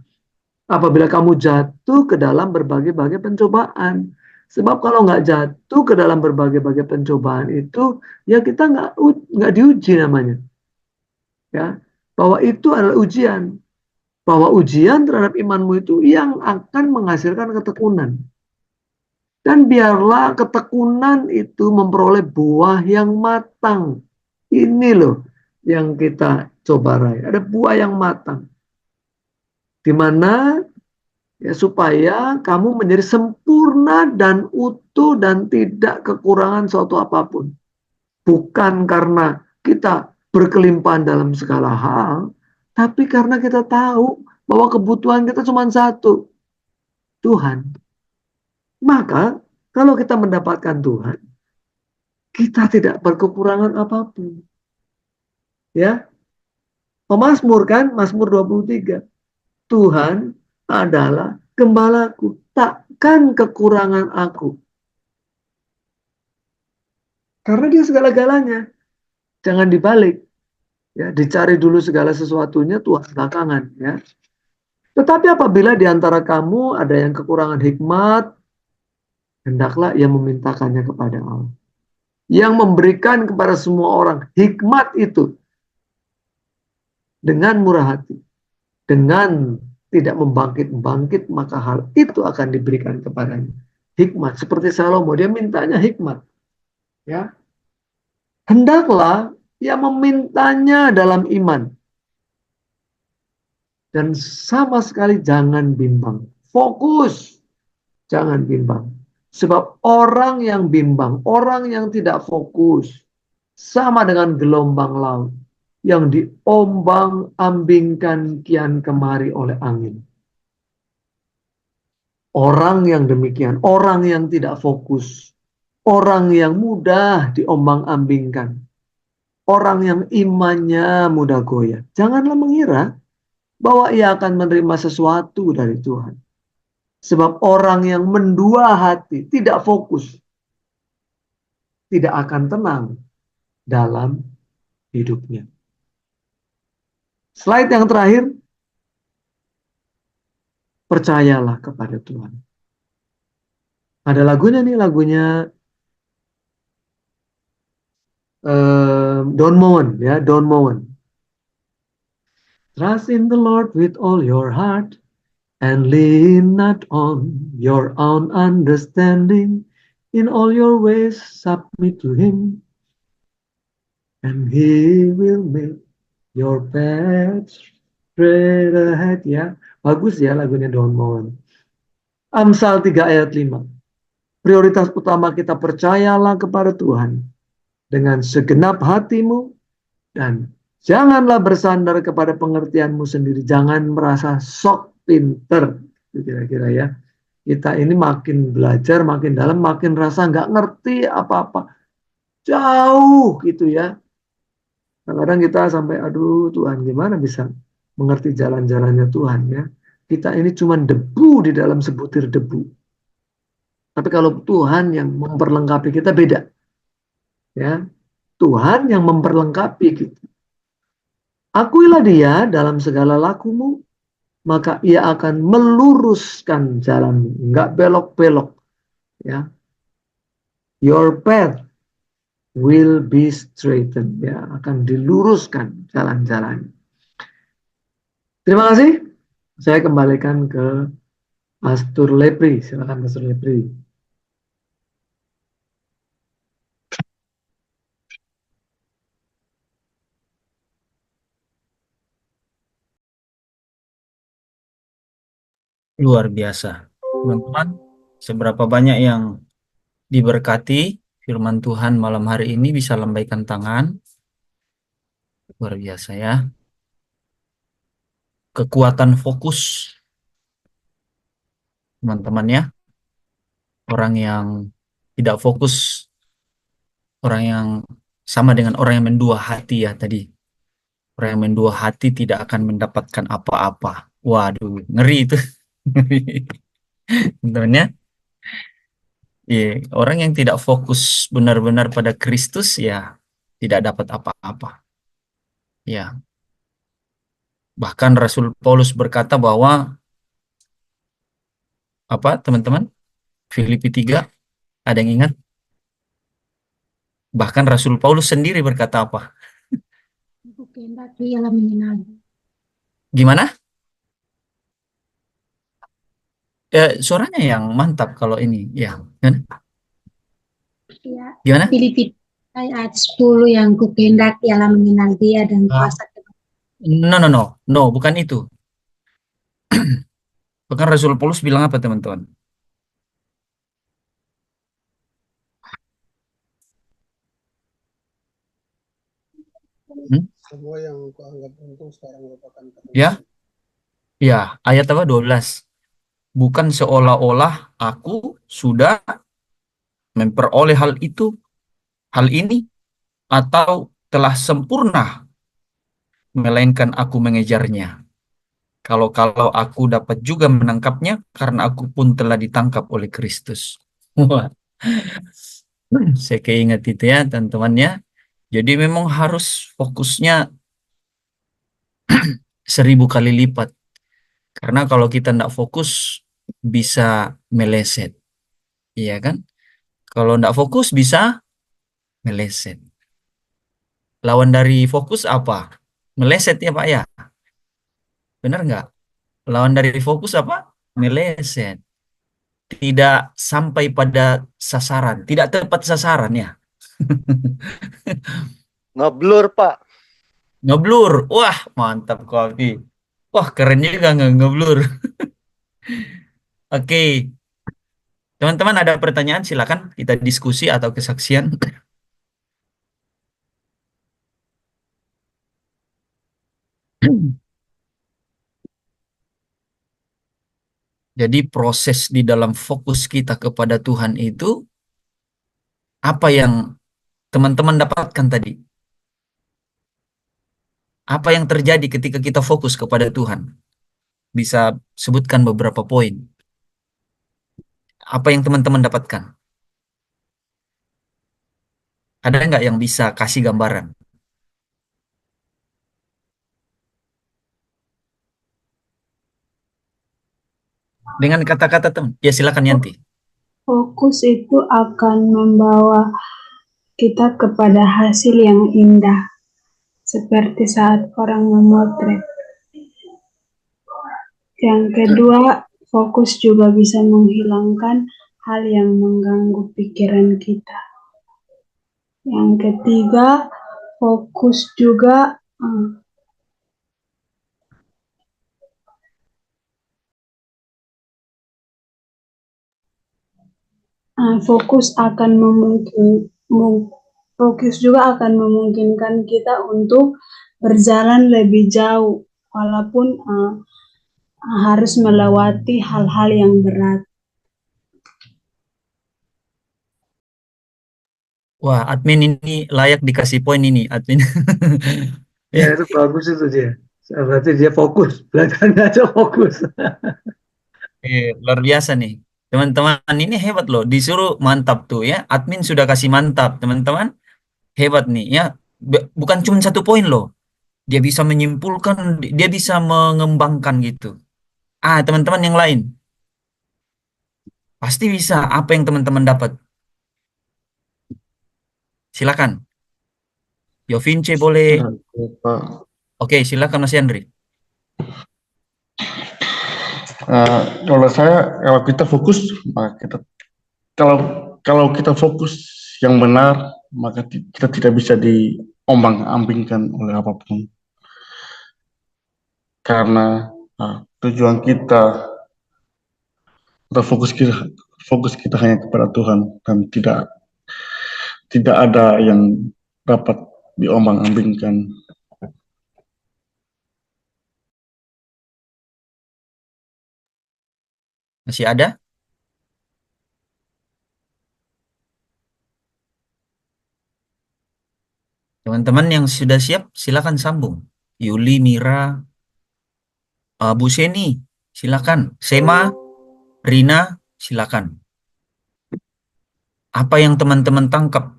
Apabila kamu jatuh ke dalam berbagai-bagai pencobaan. Sebab kalau nggak jatuh ke dalam berbagai-bagai pencobaan itu, ya kita nggak diuji namanya. Ya, bahwa itu adalah ujian. Bahwa ujian terhadap imanmu itu yang akan menghasilkan ketekunan. Dan biarlah ketekunan itu memperoleh buah yang matang. Ini loh yang kita coba raih. Ada buah yang matang. Di mana ya, supaya kamu menjadi sempurna dan utuh dan tidak kekurangan suatu apapun. Bukan karena kita berkelimpahan dalam segala hal, tapi karena kita tahu bahwa kebutuhan kita cuma satu, Tuhan. Maka kalau kita mendapatkan Tuhan, kita tidak berkekurangan apapun. Ya, Mazmur kan, Mazmur 23. Tuhan adalah gembalaku, takkan kekurangan aku. Karena dia segala-galanya. Jangan dibalik. Ya, dicari dulu segala sesuatunya, Tuhan belakangan. Ya. Tetapi apabila di antara kamu ada yang kekurangan hikmat, hendaklah ia memintakannya kepada Allah. Yang memberikan kepada semua orang hikmat itu dengan murah hati, dengan tidak membangkit-bangkit, maka hal itu akan diberikan kepadanya. Hikmat, seperti Salomo, dia mintanya hikmat. Ya, hendaklah ia memintanya dalam iman. Dan sama sekali jangan bimbang. Fokus, jangan bimbang. Sebab orang yang bimbang, orang yang tidak fokus, sama dengan gelombang laut yang diombang-ambingkan kian kemari oleh angin. Orang yang demikian, orang yang tidak fokus, orang yang mudah diombang-ambingkan, orang yang imannya mudah goyah. Janganlah mengira bahwa ia akan menerima sesuatu dari Tuhan. Sebab orang yang mendua hati, tidak fokus, tidak akan tenang dalam hidupnya. Slide yang terakhir, percayalah kepada Tuhan. Ada lagunya nih, lagunya Don Moen, ya, Don Moen. Trust in the Lord with all your heart and lean not on your own understanding. In all your ways submit to Him, and He will make your path straight ahead. Ya, bagus ya lagunya Don Moen. Amsal 3 ayat 5. Prioritas utama kita, percayalah kepada Tuhan dengan segenap hatimu dan janganlah bersandar kepada pengertianmu sendiri. Jangan merasa sok pinter. Kira-kira ya. Kita ini makin belajar, makin dalam, makin rasa nggak ngerti apa-apa. Jauh gitu ya. Kadang-kadang kita sampai, aduh Tuhan gimana bisa mengerti jalan-jalannya Tuhan ya. Kita ini cuma debu di dalam sebutir debu. Tapi kalau Tuhan yang memperlengkapi kita beda. Ya, Tuhan yang memperlengkapi kita. Akuilah Dia dalam segala lakumu, maka Ia akan meluruskan jalanmu, enggak belok-belok. Ya, your path will be straightened. Ya, akan diluruskan jalan-jalan. Terima kasih. Saya kembalikan ke Pastor Lepri. Silakan Pastor Lepri. Luar biasa. Teman-teman, seberapa banyak yang diberkati firman Tuhan malam hari ini, bisa lambaikan tangan. Luar biasa ya. Kekuatan fokus, teman-teman ya. Orang yang tidak fokus, orang yang sama dengan orang yang mendua hati ya tadi. Orang yang mendua hati tidak akan mendapatkan apa-apa. Waduh, ngeri itu. Teman-teman ya. Iya, orang yang tidak fokus benar-benar pada Kristus ya tidak dapat apa-apa. Ya, bahkan Rasul Paulus berkata bahwa apa teman-teman? Filipi 3, ada yang ingat? Bahkan Rasul Paulus sendiri berkata apa? Aku kehendaki ialah menyenangkan. Gimana? Suaranya yang mantap kalau ini. Ya, Ya, gimana? Filipi ayat 10 yang ku kehendaki ialah mengenal Dia dan Ah, kuasa no, no, no. No, bukan itu. Bahkan Rasul Paulus bilang apa teman-teman? Hmm? Semua yang kuanggap untung sekarang merupakan Ya, kehancuran. ya, ayat apa? 12. Bukan seolah-olah aku sudah memperoleh hal ini, atau telah sempurna, melainkan aku mengejarnya. Kalau aku dapat juga menangkapnya, karena aku pun telah ditangkap oleh Kristus. Wah, saya keinget itu ya teman-teman ya. Jadi memang harus fokusnya 1000 kali lipat Karena kalau kita tidak fokus bisa meleset, iya kan? Kalau tidak fokus bisa meleset. Lawan dari fokus apa? Meleset ya Pak ya? Benar nggak? Lawan dari fokus apa? Meleset. Tidak sampai pada sasaran, tidak tepat sasaran ya. Ngeblur, Pak. Ngeblur. Wah, mantap kopi. Wah, keren juga ngeblur. Oke, teman-teman ada pertanyaan silakan kita diskusi atau kesaksian. Jadi proses di dalam fokus kita kepada Tuhan itu apa yang teman-teman dapatkan tadi? Apa yang terjadi ketika kita fokus kepada Tuhan? Bisa sebutkan beberapa poin. Apa yang teman-teman dapatkan? Ada nggak yang bisa kasih gambaran? Dengan kata-kata teman. Ya silakan Yanti. Fokus itu akan membawa kita kepada hasil yang indah, seperti saat orang memotret. Yang kedua, fokus juga bisa menghilangkan hal yang mengganggu pikiran kita. Yang ketiga, fokus juga fokus juga akan memungkinkan kita untuk berjalan lebih jauh, walaupun harus melewati hal-hal yang berat. Wah, admin ini layak dikasih poin ini, admin. Ya itu bagus itu dia. Berarti dia fokus. Belajarnya aja fokus. Luar biasa nih. Teman-teman ini hebat loh. Disuruh mantap tuh ya. Admin sudah kasih mantap, teman-teman. Hebat nih ya. Bukan cuma satu poin loh. Dia bisa menyimpulkan, dia bisa mengembangkan gitu. Teman-teman yang lain. Pasti bisa apa yang teman-teman dapat. Silakan. Yovince boleh. Oke, Pak. Oke, silakan Mas Yandri. Kalau saya, kalau kita fokus, maka kalau kalau kita fokus yang benar, maka kita tidak bisa diombang-ambingkan oleh apapun. Karena tujuan kita atau fokus kita hanya kepada Tuhan dan tidak ada yang dapat diombang-ambingkan. Masih ada? Teman-teman yang sudah siap, silakan sambung. Yuli, Mira, Bu Seni, silakan. Sema, Rina, silakan. Apa yang teman-teman tangkap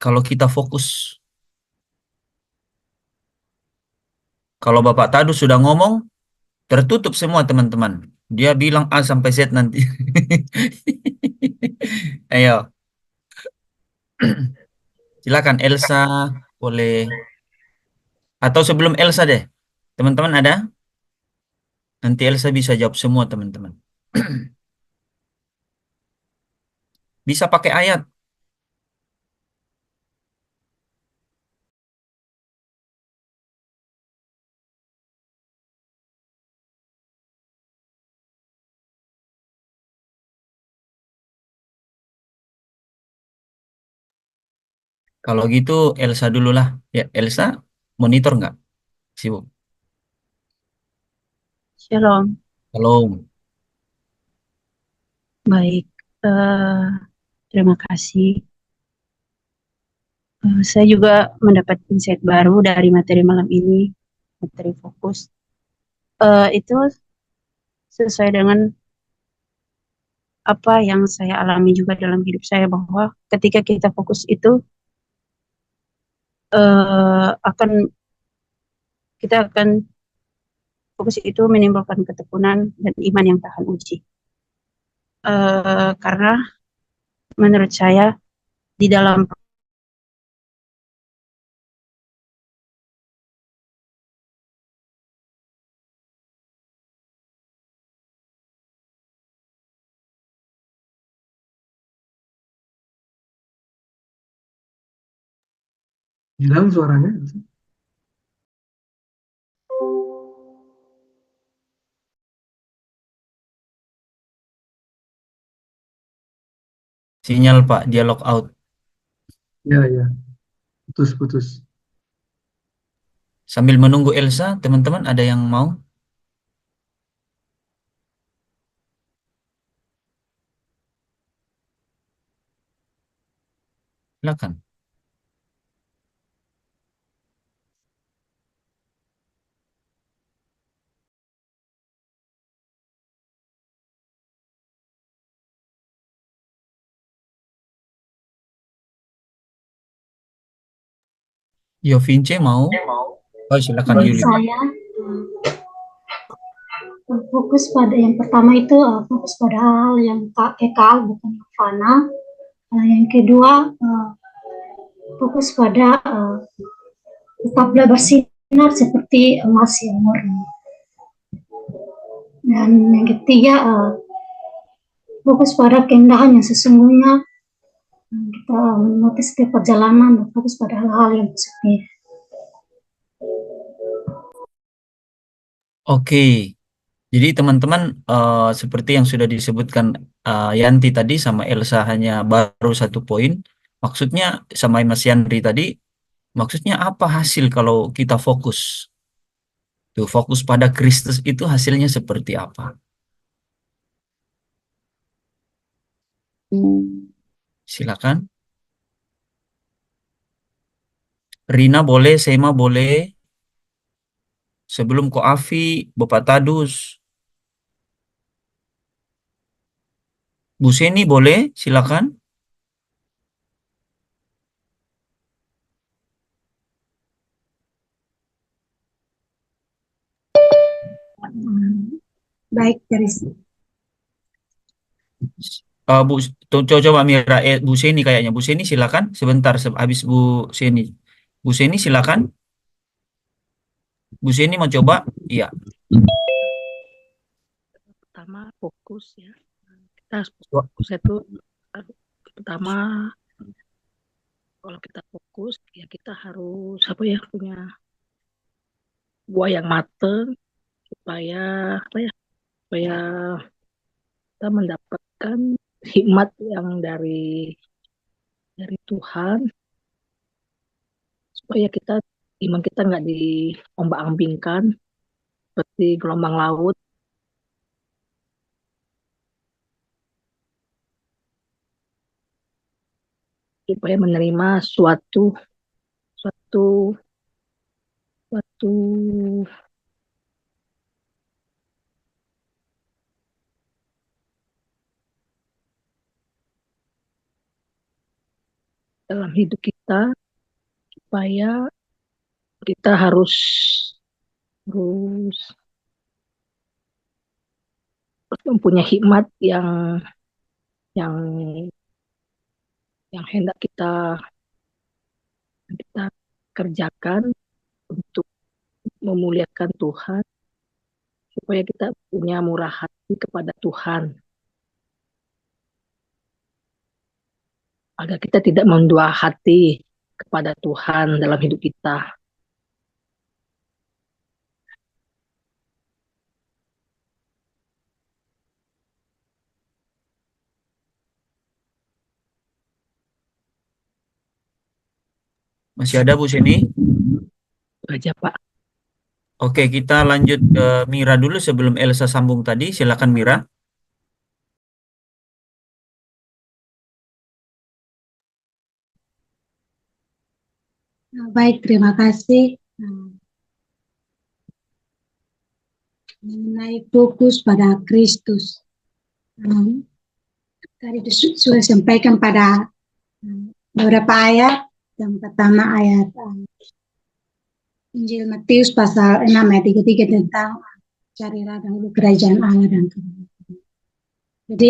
kalau kita fokus? Kalau Bapak Tadu sudah ngomong, tertutup semua teman-teman. Dia bilang A sampai Z nanti. Ayo. Silakan Elsa, boleh. Atau sebelum Elsa deh. Teman-teman ada? Nanti Elsa bisa jawab semua teman-teman. Bisa pakai ayat. Kalau gitu Elsa dulu lah. Ya, Elsa monitor nggak? Sibuk. Shalom, Halo. baik. Terima kasih. Saya juga mendapat insight baru dari materi malam ini, materi fokus. Itu sesuai dengan apa yang saya alami juga dalam hidup saya, bahwa ketika kita fokus itu kita akan fokus itu menimbulkan ketekunan dan iman yang tahan uji. Karena menurut saya di dalam Hilang suaranya. Sinyal Pak, dia log out. Ya, ya. Putus-putus. Sambil menunggu Elsa, teman-teman ada yang mau? Silakan. Yo Vince mau? Oh, silakan Yuli. Saya fokus pada yang pertama itu fokus pada hal yang kekal bukan fana. Yang kedua fokus pada tetaplah bersinar seperti emas yang murni. Dan yang ketiga fokus pada keindahan yang sesungguhnya. Kita menikmati setiap perjalanan dan fokus pada hal-hal yang positif. Oke. Jadi teman-teman seperti yang sudah disebutkan Yanti tadi sama Elsa hanya baru 1 poin. Maksudnya sama Mas Yandri tadi, maksudnya apa hasil kalau kita fokus? Tuh, fokus pada Kristus itu hasilnya seperti apa? Silakan. Rina boleh, Sema boleh. Sebelum Ko Afi, Bapak Tadus. Bu Seni boleh, silakan. Baik, dari Coba Mira, Bu Seni kayaknya. Bu Seni silakan. Sebentar, habis Bu Seni. Bu Seni silakan. Bu Seni mau coba? Iya. Pertama fokus ya. Kita harus fokus itu pertama kalau kita fokus ya kita harus punya buah yang mateng supaya supaya kita mendapatkan hikmat yang dari Tuhan, supaya iman kita nggak diombak-ambingkan seperti gelombang laut. Supaya menerima suatu dalam hidup kita, supaya kita harus mempunyai hikmat yang hendak kita kerjakan untuk memuliakan Tuhan, supaya kita punya murah hati kepada Tuhan, agar kita tidak mendua hati kepada Tuhan dalam hidup kita. Masih ada Bu Seni? Aja Pak. Oke, kita lanjut ke Mira dulu sebelum Elsa sambung tadi. Silakan Mira. baik, terima kasih. Mengenai fokus pada Kristus. Tadi sudah sampaikan pada beberapa ayat. Yang pertama ayat Injil Matius pasal 6 ayat 33 tentang carilah dahulu kerajaan Allah dan kebenaran. Jadi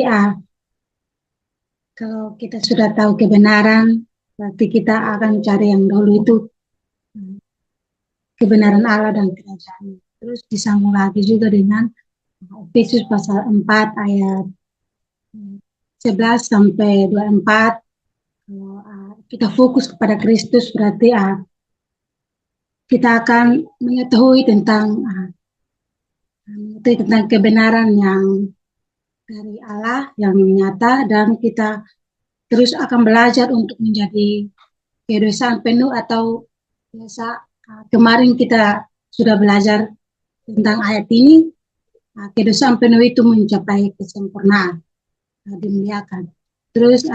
kalau kita sudah tahu kebenaran, berarti kita akan cari yang dahulu itu kebenaran Allah dan kerajaan. Terus disambung lagi juga dengan Efesus pasal 4 ayat 11 sampai 24. Kalau kita fokus kepada Kristus, berarti kita akan mengetahui tentang kebenaran yang dari Allah yang nyata, dan kita terus akan belajar untuk menjadi kedosaan penuh, atau biasa kemarin kita sudah belajar tentang ayat ini, kedosaan penuh itu mencapai kesempurnaan, dimuliakan. Terus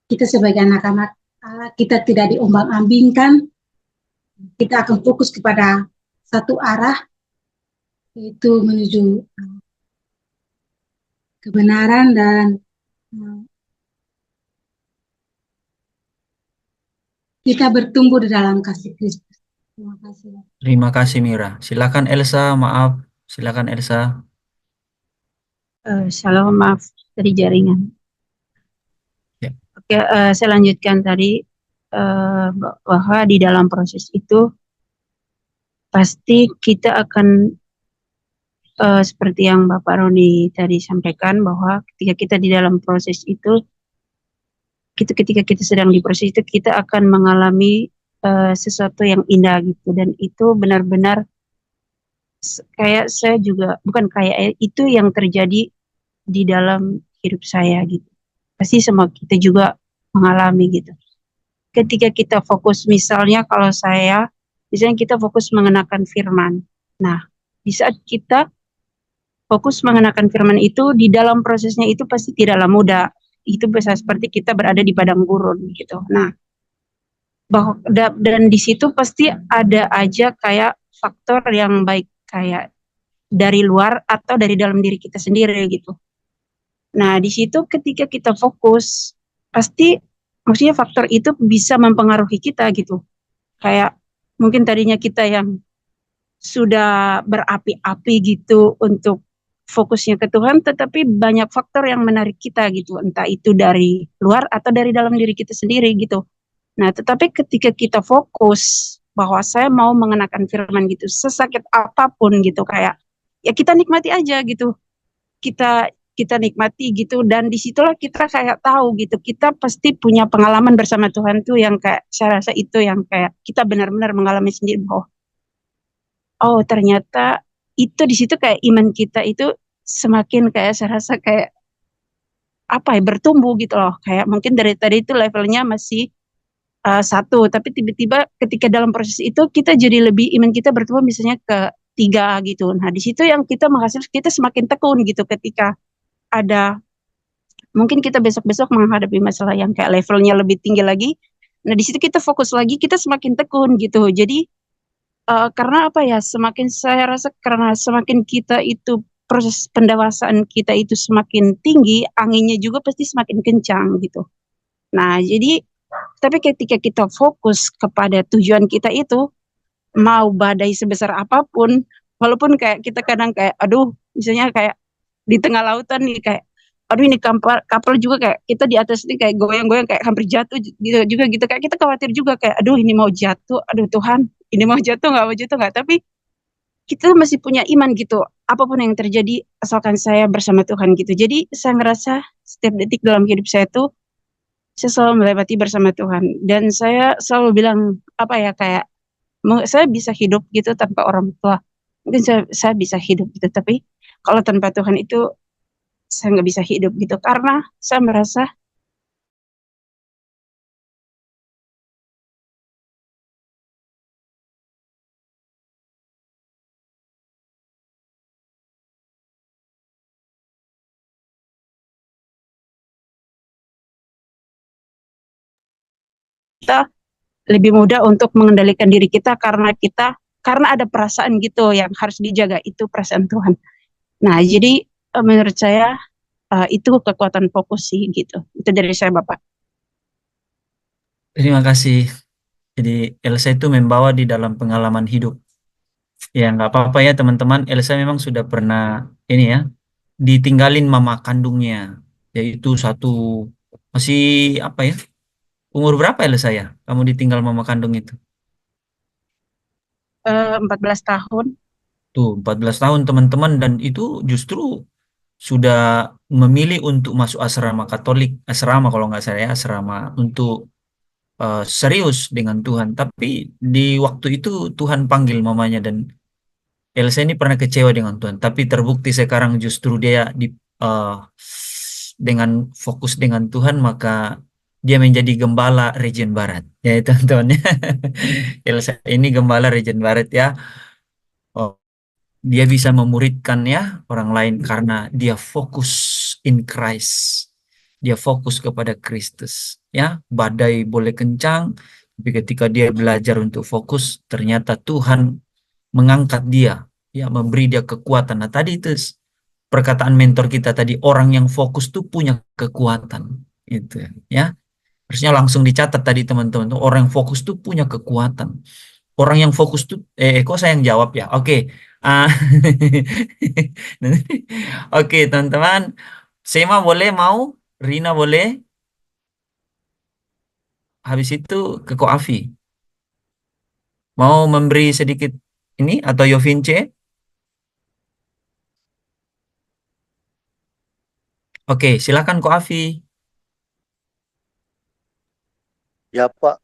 kita sebagai anak-anak Allah, kita tidak diombang-ambingkan, kita akan fokus kepada satu arah, yaitu menuju kebenaran, dan kita bertumbuh di dalam kasih Kristus. Terima kasih. Terima kasih Mira. Silakan Elsa, maaf. Silakan Elsa. Shalom, maaf dari jaringan. Ya. Oke, saya lanjutkan tadi bahwa di dalam proses itu pasti kita akan seperti yang Bapak Roni tadi sampaikan, bahwa ketika kita di dalam proses itu, ketika kita sedang di proses itu, kita akan mengalami sesuatu yang indah gitu, dan itu benar-benar kayak saya juga, bukan kayak, itu yang terjadi di dalam hidup saya gitu. Pasti semua kita juga mengalami gitu. Ketika kita fokus, misalnya kalau saya, misalnya kita fokus mengenakan firman. Nah, di saat kita fokus mengenakan firman itu, di dalam prosesnya itu pasti tidaklah mudah. Itu bisa seperti kita berada di padang gurun gitu. Nah, dan di situ pasti ada aja kayak faktor yang baik, kayak dari luar atau dari dalam diri kita sendiri gitu. Nah, di situ ketika kita fokus, pasti maksudnya faktor itu bisa mempengaruhi kita gitu. Kayak mungkin tadinya kita yang sudah berapi-api gitu untuk fokusnya ke Tuhan, tetapi banyak faktor yang menarik kita gitu, entah itu dari luar atau dari dalam diri kita sendiri gitu. Nah, tetapi ketika kita fokus bahwa saya mau mengenakan firman gitu, sesakit apapun gitu, kayak ya kita nikmati aja gitu, kita nikmati gitu, dan disitulah kita kayak tahu gitu, kita pasti punya pengalaman bersama Tuhan tuh yang kayak saya rasa itu yang kayak kita benar-benar mengalami sendiri bahwa oh ternyata itu di situ kayak iman kita itu semakin kayak saya rasa kayak apa ya, bertumbuh gitu loh, kayak mungkin dari tadi itu levelnya masih 1, tapi tiba-tiba ketika dalam proses itu kita jadi lebih, iman kita bertumbuh misalnya ke 3 gitu. Nah di situ yang kita menghasilkan, kita semakin tekun gitu ketika ada mungkin kita besok-besok menghadapi masalah yang kayak levelnya lebih tinggi lagi. Nah di situ kita fokus lagi, kita semakin tekun gitu. Jadi karena apa ya, semakin saya rasa karena semakin kita itu proses pendewasaan kita itu semakin tinggi, anginnya juga pasti semakin kencang gitu. Nah jadi tapi ketika kita fokus kepada tujuan kita itu, mau badai sebesar apapun, walaupun kayak kita kadang kayak, aduh, misalnya kayak di tengah lautan nih kayak, aduh ini kapal juga kayak kita di atas ini kayak goyang-goyang kayak hampir jatuh gitu juga gitu, kayak kita khawatir juga kayak, aduh ini mau jatuh, aduh Tuhan, ini mau jatuh nggak, tapi kita masih punya iman gitu, apapun yang terjadi asalkan saya bersama Tuhan gitu. Jadi saya ngerasa setiap detik dalam hidup saya tuh saya selalu melewati bersama Tuhan, dan saya selalu bilang apa ya, kayak saya bisa hidup gitu tanpa orang tua, mungkin saya bisa hidup gitu, tapi kalau tanpa Tuhan itu saya nggak bisa hidup gitu, karena saya merasa kita lebih mudah untuk mengendalikan diri kita, karena ada perasaan gitu yang harus dijaga, itu perasaan Tuhan. Nah jadi menurut saya itu kekuatan fokus sih gitu. Itu dari saya Bapak. Terima kasih. Jadi Elsa itu membawa di dalam pengalaman hidup. Ya nggak apa-apa ya teman-teman. Elsa memang sudah pernah ini ya ditinggalin mama kandungnya, yaitu satu masih apa ya? Umur berapa Elsa ya? Kamu ditinggal mama kandung itu? 14 tahun. Tuh 14 tahun teman-teman, dan itu justru sudah memilih untuk masuk asrama Katolik, asrama kalau nggak salah ya, asrama untuk serius dengan Tuhan. Tapi di waktu itu Tuhan panggil mamanya, dan Elsa ini pernah kecewa dengan Tuhan. Tapi terbukti sekarang justru dia eh, dengan fokus dengan Tuhan, maka dia menjadi gembala Region Barat. Ya teman-teman. Elsa ini gembala Region Barat ya. Oh, dia bisa memuridkan ya orang lain karena dia fokus in Christ. Dia fokus kepada Kristus. Ya, badai boleh kencang, tapi ketika dia belajar untuk fokus, ternyata Tuhan mengangkat dia, ya, memberi dia kekuatan. Nah, tadi itu perkataan mentor kita tadi, orang yang fokus tuh punya kekuatan. Itu ya. Harusnya langsung dicatat tadi teman-teman. Orang yang fokus tuh punya kekuatan. Orang yang fokus tuh, kok saya yang jawab ya? Oke. Ah, oke, teman-teman. Sema boleh mau? Rina boleh? Habis itu ke Ko Afi. Mau memberi sedikit ini atau Yovince? Oke, silakan Ko Afi. Ya Pak,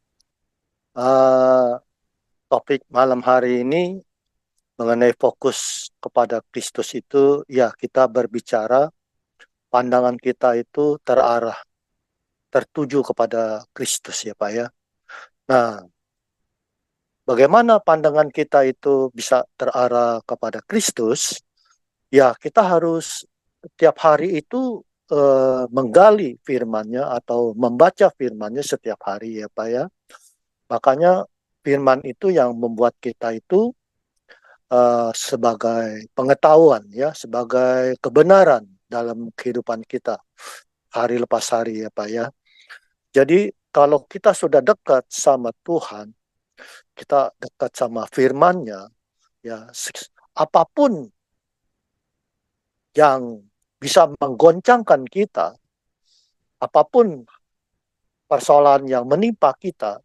topik malam hari ini mengenai fokus kepada Kristus itu, ya kita berbicara pandangan kita itu terarah, tertuju kepada Kristus ya Pak ya. Nah, bagaimana pandangan kita itu bisa terarah kepada Kristus? Ya kita harus setiap hari itu menggali firman-Nya atau membaca firman-Nya setiap hari ya Pak ya. Makanya firman itu yang membuat kita itu sebagai pengetahuan ya, sebagai kebenaran dalam kehidupan kita hari lepas hari ya Pak ya. Jadi kalau kita sudah dekat sama Tuhan, kita dekat sama firman-Nya ya, apapun yang bisa menggoncangkan kita, apapun persoalan yang menimpa kita,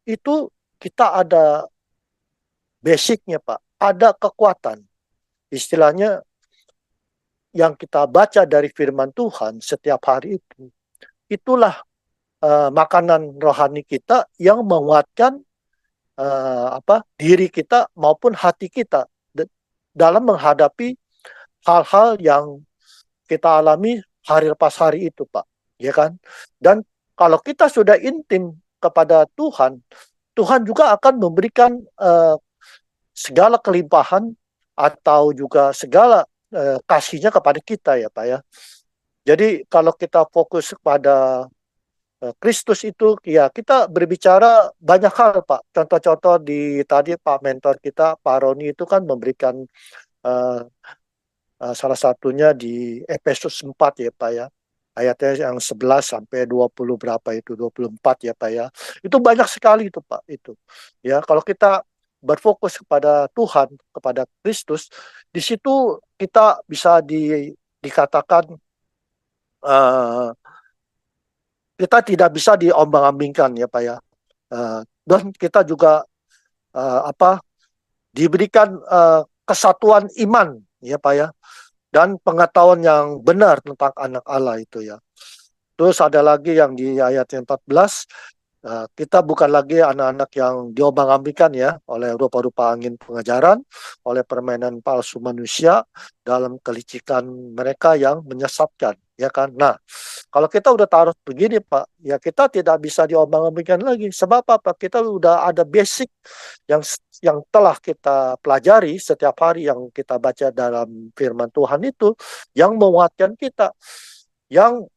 itu kita ada basicnya Pak, ada kekuatan. Istilahnya yang kita baca dari firman Tuhan setiap hari itu, itulah makanan rohani kita yang menguatkan diri kita maupun hati kita dalam menghadapi hal-hal yang kita alami hari lepas hari itu Pak, ya kan? Dan kalau kita sudah intim kepada Tuhan, Tuhan juga akan memberikan segala kelimpahan atau juga segala kasihnya kepada kita ya Pak ya. Jadi kalau kita fokus kepada Kristus itu, ya kita berbicara banyak hal Pak. Contoh-contoh di tadi Pak mentor kita, Pak Roni itu kan memberikan salah satunya di Efesus 4 ya Pak ya. Ayatnya yang 11 sampai 20 berapa itu, 24 ya Pak ya. Itu banyak sekali itu Pak itu. Ya, kalau kita berfokus kepada Tuhan, kepada Kristus, di situ kita bisa dikatakan kita tidak bisa diombang-ambingkan ya Pak ya. Dan kita juga diberikan kesatuan iman ya Pak ya, dan pengetahuan yang benar tentang anak Allah itu ya. Terus ada lagi yang di ayat 14, kita bukan lagi anak-anak yang diombang-ambingkan ya oleh rupa-rupa angin pengajaran, oleh permainan palsu manusia dalam kelicikan mereka yang menyesatkan, ya kan? Nah, kalau kita udah taruh begini Pak, ya kita tidak bisa diombang-ambingkan lagi. Sebab apa? Kita udah ada basic yang telah kita pelajari setiap hari, yang kita baca dalam firman Tuhan itu, yang menguatkan kita, yang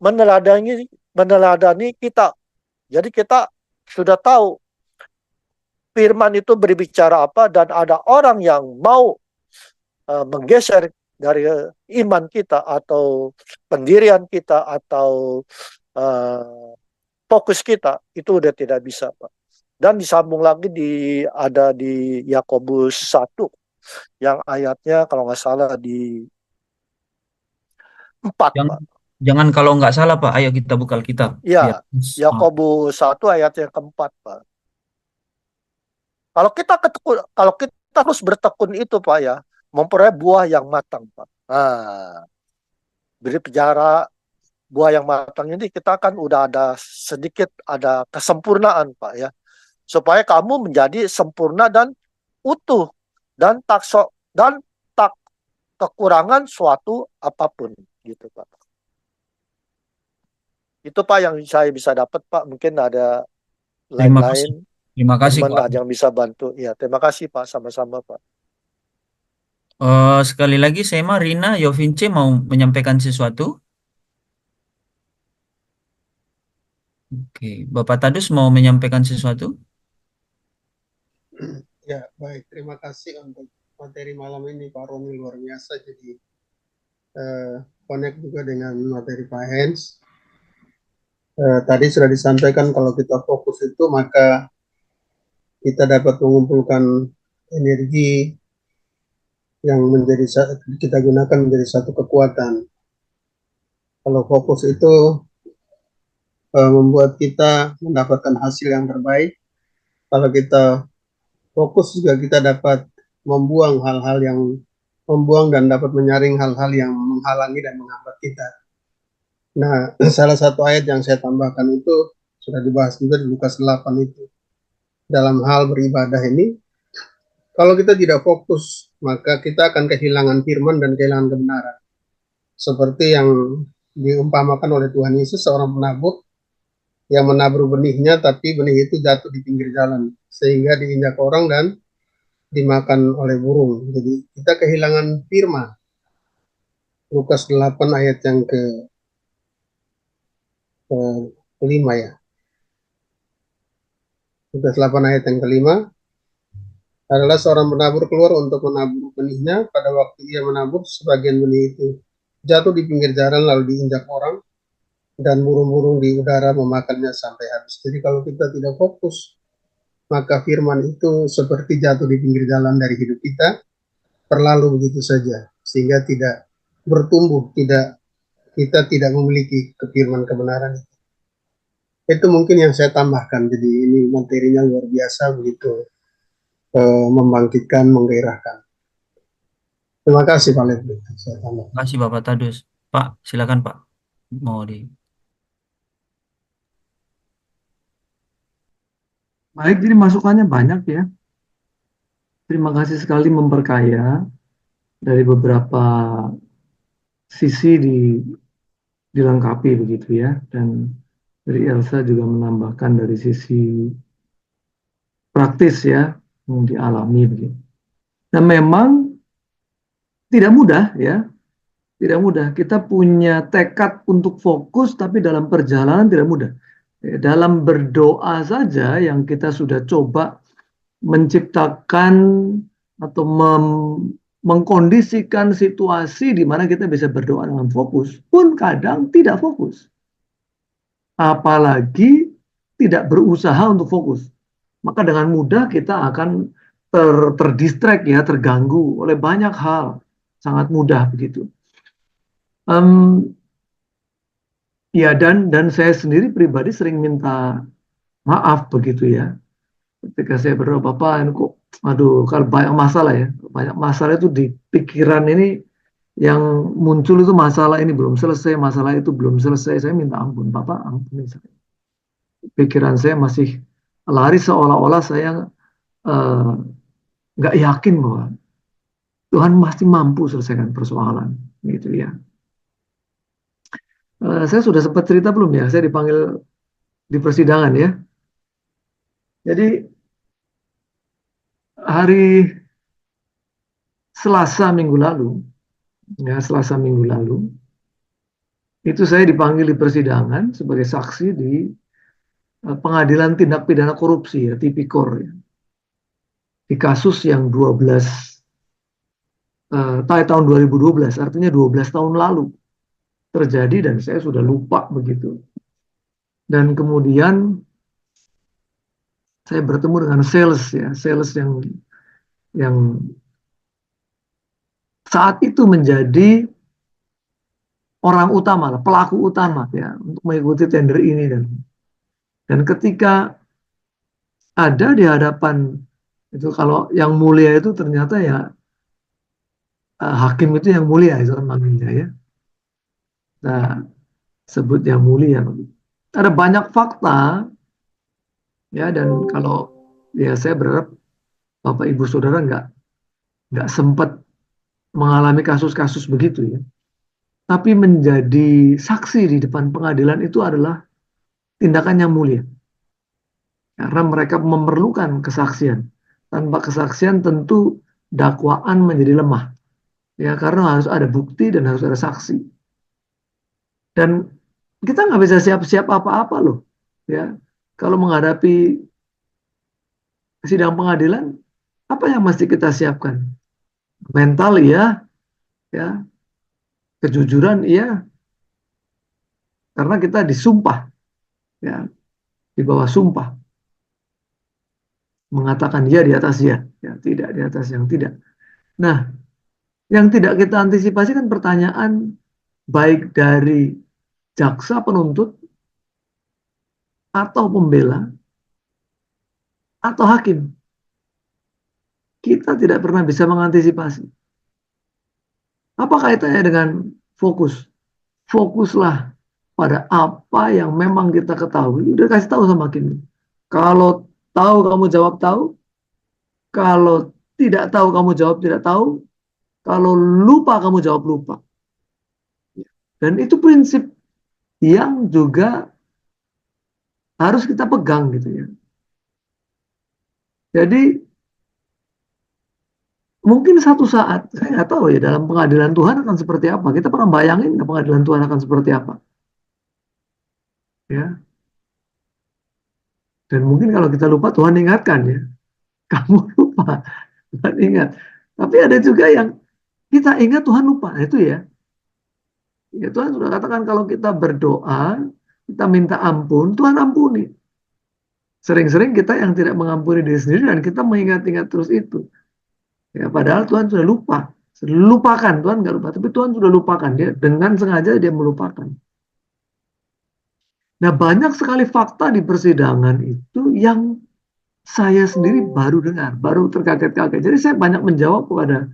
meneladani kita. Jadi kita sudah tahu firman itu berbicara apa, dan ada orang yang mau menggeser dari iman kita atau pendirian kita atau fokus kita, itu udah tidak bisa Pak. Dan disambung lagi ada di Yakobus 1 yang ayatnya kalau nggak salah di 4, Jangan, Pak. jangan kalau nggak salah Pak, ayo kita buka Alkitab. Ya. Ya, Yakobus 1 ayat yang keempat, Pak. Kalau kita terus bertekun itu, Pak ya, memperoleh buah yang matang, Pak. Nah, beri penjara buah yang matang ini kita kan udah ada sedikit ada kesempurnaan, Pak ya. Supaya kamu menjadi sempurna dan utuh dan tak kekurangan suatu apapun gitu, Pak. Itu Pak yang saya bisa dapat, Pak. Mungkin ada lain-lain. Terima kasih teman Pak. yang bisa bantu. Ya, terima kasih Pak, sama-sama Pak. Sekali lagi saya Rina Yovince mau menyampaikan sesuatu. Oke, Bapak Tadus mau menyampaikan sesuatu? Ya, baik. Terima kasih untuk materi malam ini Pak Roni, luar biasa. Jadi connect juga dengan materi Pak Hens. Tadi sudah disampaikan kalau kita fokus itu maka kita dapat mengumpulkan energi yang kita gunakan menjadi satu kekuatan. Kalau fokus itu membuat kita mendapatkan hasil yang terbaik. Kalau kita fokus juga kita dapat membuang dan dapat menyaring hal-hal yang menghalangi dan menghambat kita. Nah, salah satu ayat yang saya tambahkan itu sudah dibahas juga di Lukas 8 itu. Dalam hal beribadah ini, kalau kita tidak fokus, maka kita akan kehilangan firman dan kehilangan kebenaran. Seperti yang diumpamakan oleh Tuhan Yesus, seorang penabur yang menabur benihnya, tapi benih itu jatuh di pinggir jalan, sehingga diinjak orang dan dimakan oleh burung. Jadi kita kehilangan firman. Lukas 8 ayat yang kelima ya. Lukas 8 ayat yang kelima adalah seorang penabur keluar untuk menabur benihnya. Pada waktu ia menabur, sebagian benih itu jatuh di pinggir jalan lalu diinjak orang, dan burung-burung di udara memakannya sampai habis. Jadi kalau kita tidak fokus, maka firman itu seperti jatuh di pinggir jalan dari hidup kita, berlalu begitu saja, sehingga tidak bertumbuh, kita tidak memiliki firman kebenaran. Itu mungkin yang saya tambahkan. Jadi ini materinya luar biasa, begitu membangkitkan, menggairahkan. Terima kasih Pak Lebri. Terima kasih Bapak Tadus. Pak, silakan Pak. Mau di. Baik, jadi masukannya banyak ya. Terima kasih sekali, memperkaya dari beberapa sisi dilengkapi begitu ya. Dan dari Elsa juga menambahkan dari sisi praktis ya, yang dialami begitu. Nah, memang tidak mudah ya. Tidak mudah. Kita punya tekad untuk fokus, tapi dalam perjalanan tidak mudah. Dalam berdoa saja yang kita sudah coba menciptakan atau mengkondisikan situasi di mana kita bisa berdoa dengan fokus, pun kadang tidak fokus. Apalagi tidak berusaha untuk fokus. Maka dengan mudah kita akan terdistract ya, terganggu oleh banyak hal. Sangat mudah begitu. Ya, dan saya sendiri pribadi sering minta maaf begitu ya. Ketika saya berdoa, Bapak, ini kok, aduh, kalau banyak masalah ya, banyak masalah itu di pikiran ini, yang muncul itu masalah ini belum selesai, masalah itu belum selesai, saya minta ampun, Bapak, ampuni saya. Pikiran saya masih lari seolah-olah saya nggak yakin bahwa Tuhan masih mampu selesaikan persoalan, gitu ya. Saya sudah sempat cerita belum ya, saya dipanggil di persidangan ya. Jadi hari Selasa minggu lalu, itu saya dipanggil di persidangan sebagai saksi di Pengadilan Tindak Pidana Korupsi ya, Tipikor ya. Di kasus yang 12 tahun 2012, artinya 12 tahun lalu terjadi, dan saya sudah lupa begitu. Dan kemudian saya bertemu dengan sales ya, sales yang saat itu menjadi orang utama, pelaku utama ya untuk mengikuti tender ini, dan ketika ada di hadapan itu, kalau yang mulia itu ternyata ya hakim itu yang mulia itu kan manggilnya ya. Nah, sebut yang mulia. Ada banyak fakta ya, dan kalau ya saya berharap Bapak Ibu Saudara nggak sempat mengalami kasus-kasus begitu ya. Tapi menjadi saksi di depan pengadilan itu adalah tindakan yang mulia. Karena mereka memerlukan kesaksian. Tanpa kesaksian tentu dakwaan menjadi lemah. Ya, karena harus ada bukti dan harus ada saksi. Dan kita nggak bisa siap-siap apa-apa loh. Ya, kalau menghadapi sidang pengadilan, apa yang mesti kita siapkan? Mental iya, ya, kejujuran iya, karena kita disumpah, ya, di bawah sumpah, mengatakan ya di atas ya, tidak di atas yang tidak. Nah, yang tidak kita antisipasi kan pertanyaan baik dari jaksa penuntut atau pembela atau hakim. Kita tidak pernah bisa mengantisipasi. Apa kaitannya dengan fokus? Fokuslah pada apa yang memang kita ketahui. Udah kasih tahu sama hakim. Kalau tahu kamu jawab tahu. Kalau tidak tahu kamu jawab tidak tahu. Kalau lupa kamu jawab lupa. Dan itu prinsip yang juga harus kita pegang gitu ya. Jadi mungkin satu saat, saya nggak tahu ya, dalam pengadilan Tuhan akan seperti apa. Kita pernah bayangin nggak pengadilan Tuhan akan seperti apa? Ya. Dan mungkin kalau kita lupa, Tuhan ingatkan ya. Kamu lupa, Tuhan ingat. Tapi ada juga yang kita ingat, Tuhan lupa. Nah, itu ya. Ya, Tuhan sudah katakan kalau kita berdoa, kita minta ampun, Tuhan ampuni. Sering-sering kita yang tidak mengampuni diri sendiri dan kita mengingat-ingat terus itu. Ya, padahal Tuhan sudah lupa. Sudah lupakan, Tuhan nggak lupa. Tapi Tuhan sudah lupakan. Dia dengan sengaja dia melupakan. Nah, banyak sekali fakta di persidangan itu yang saya sendiri baru dengar, baru terkaget-kaget. Jadi saya banyak menjawab kepada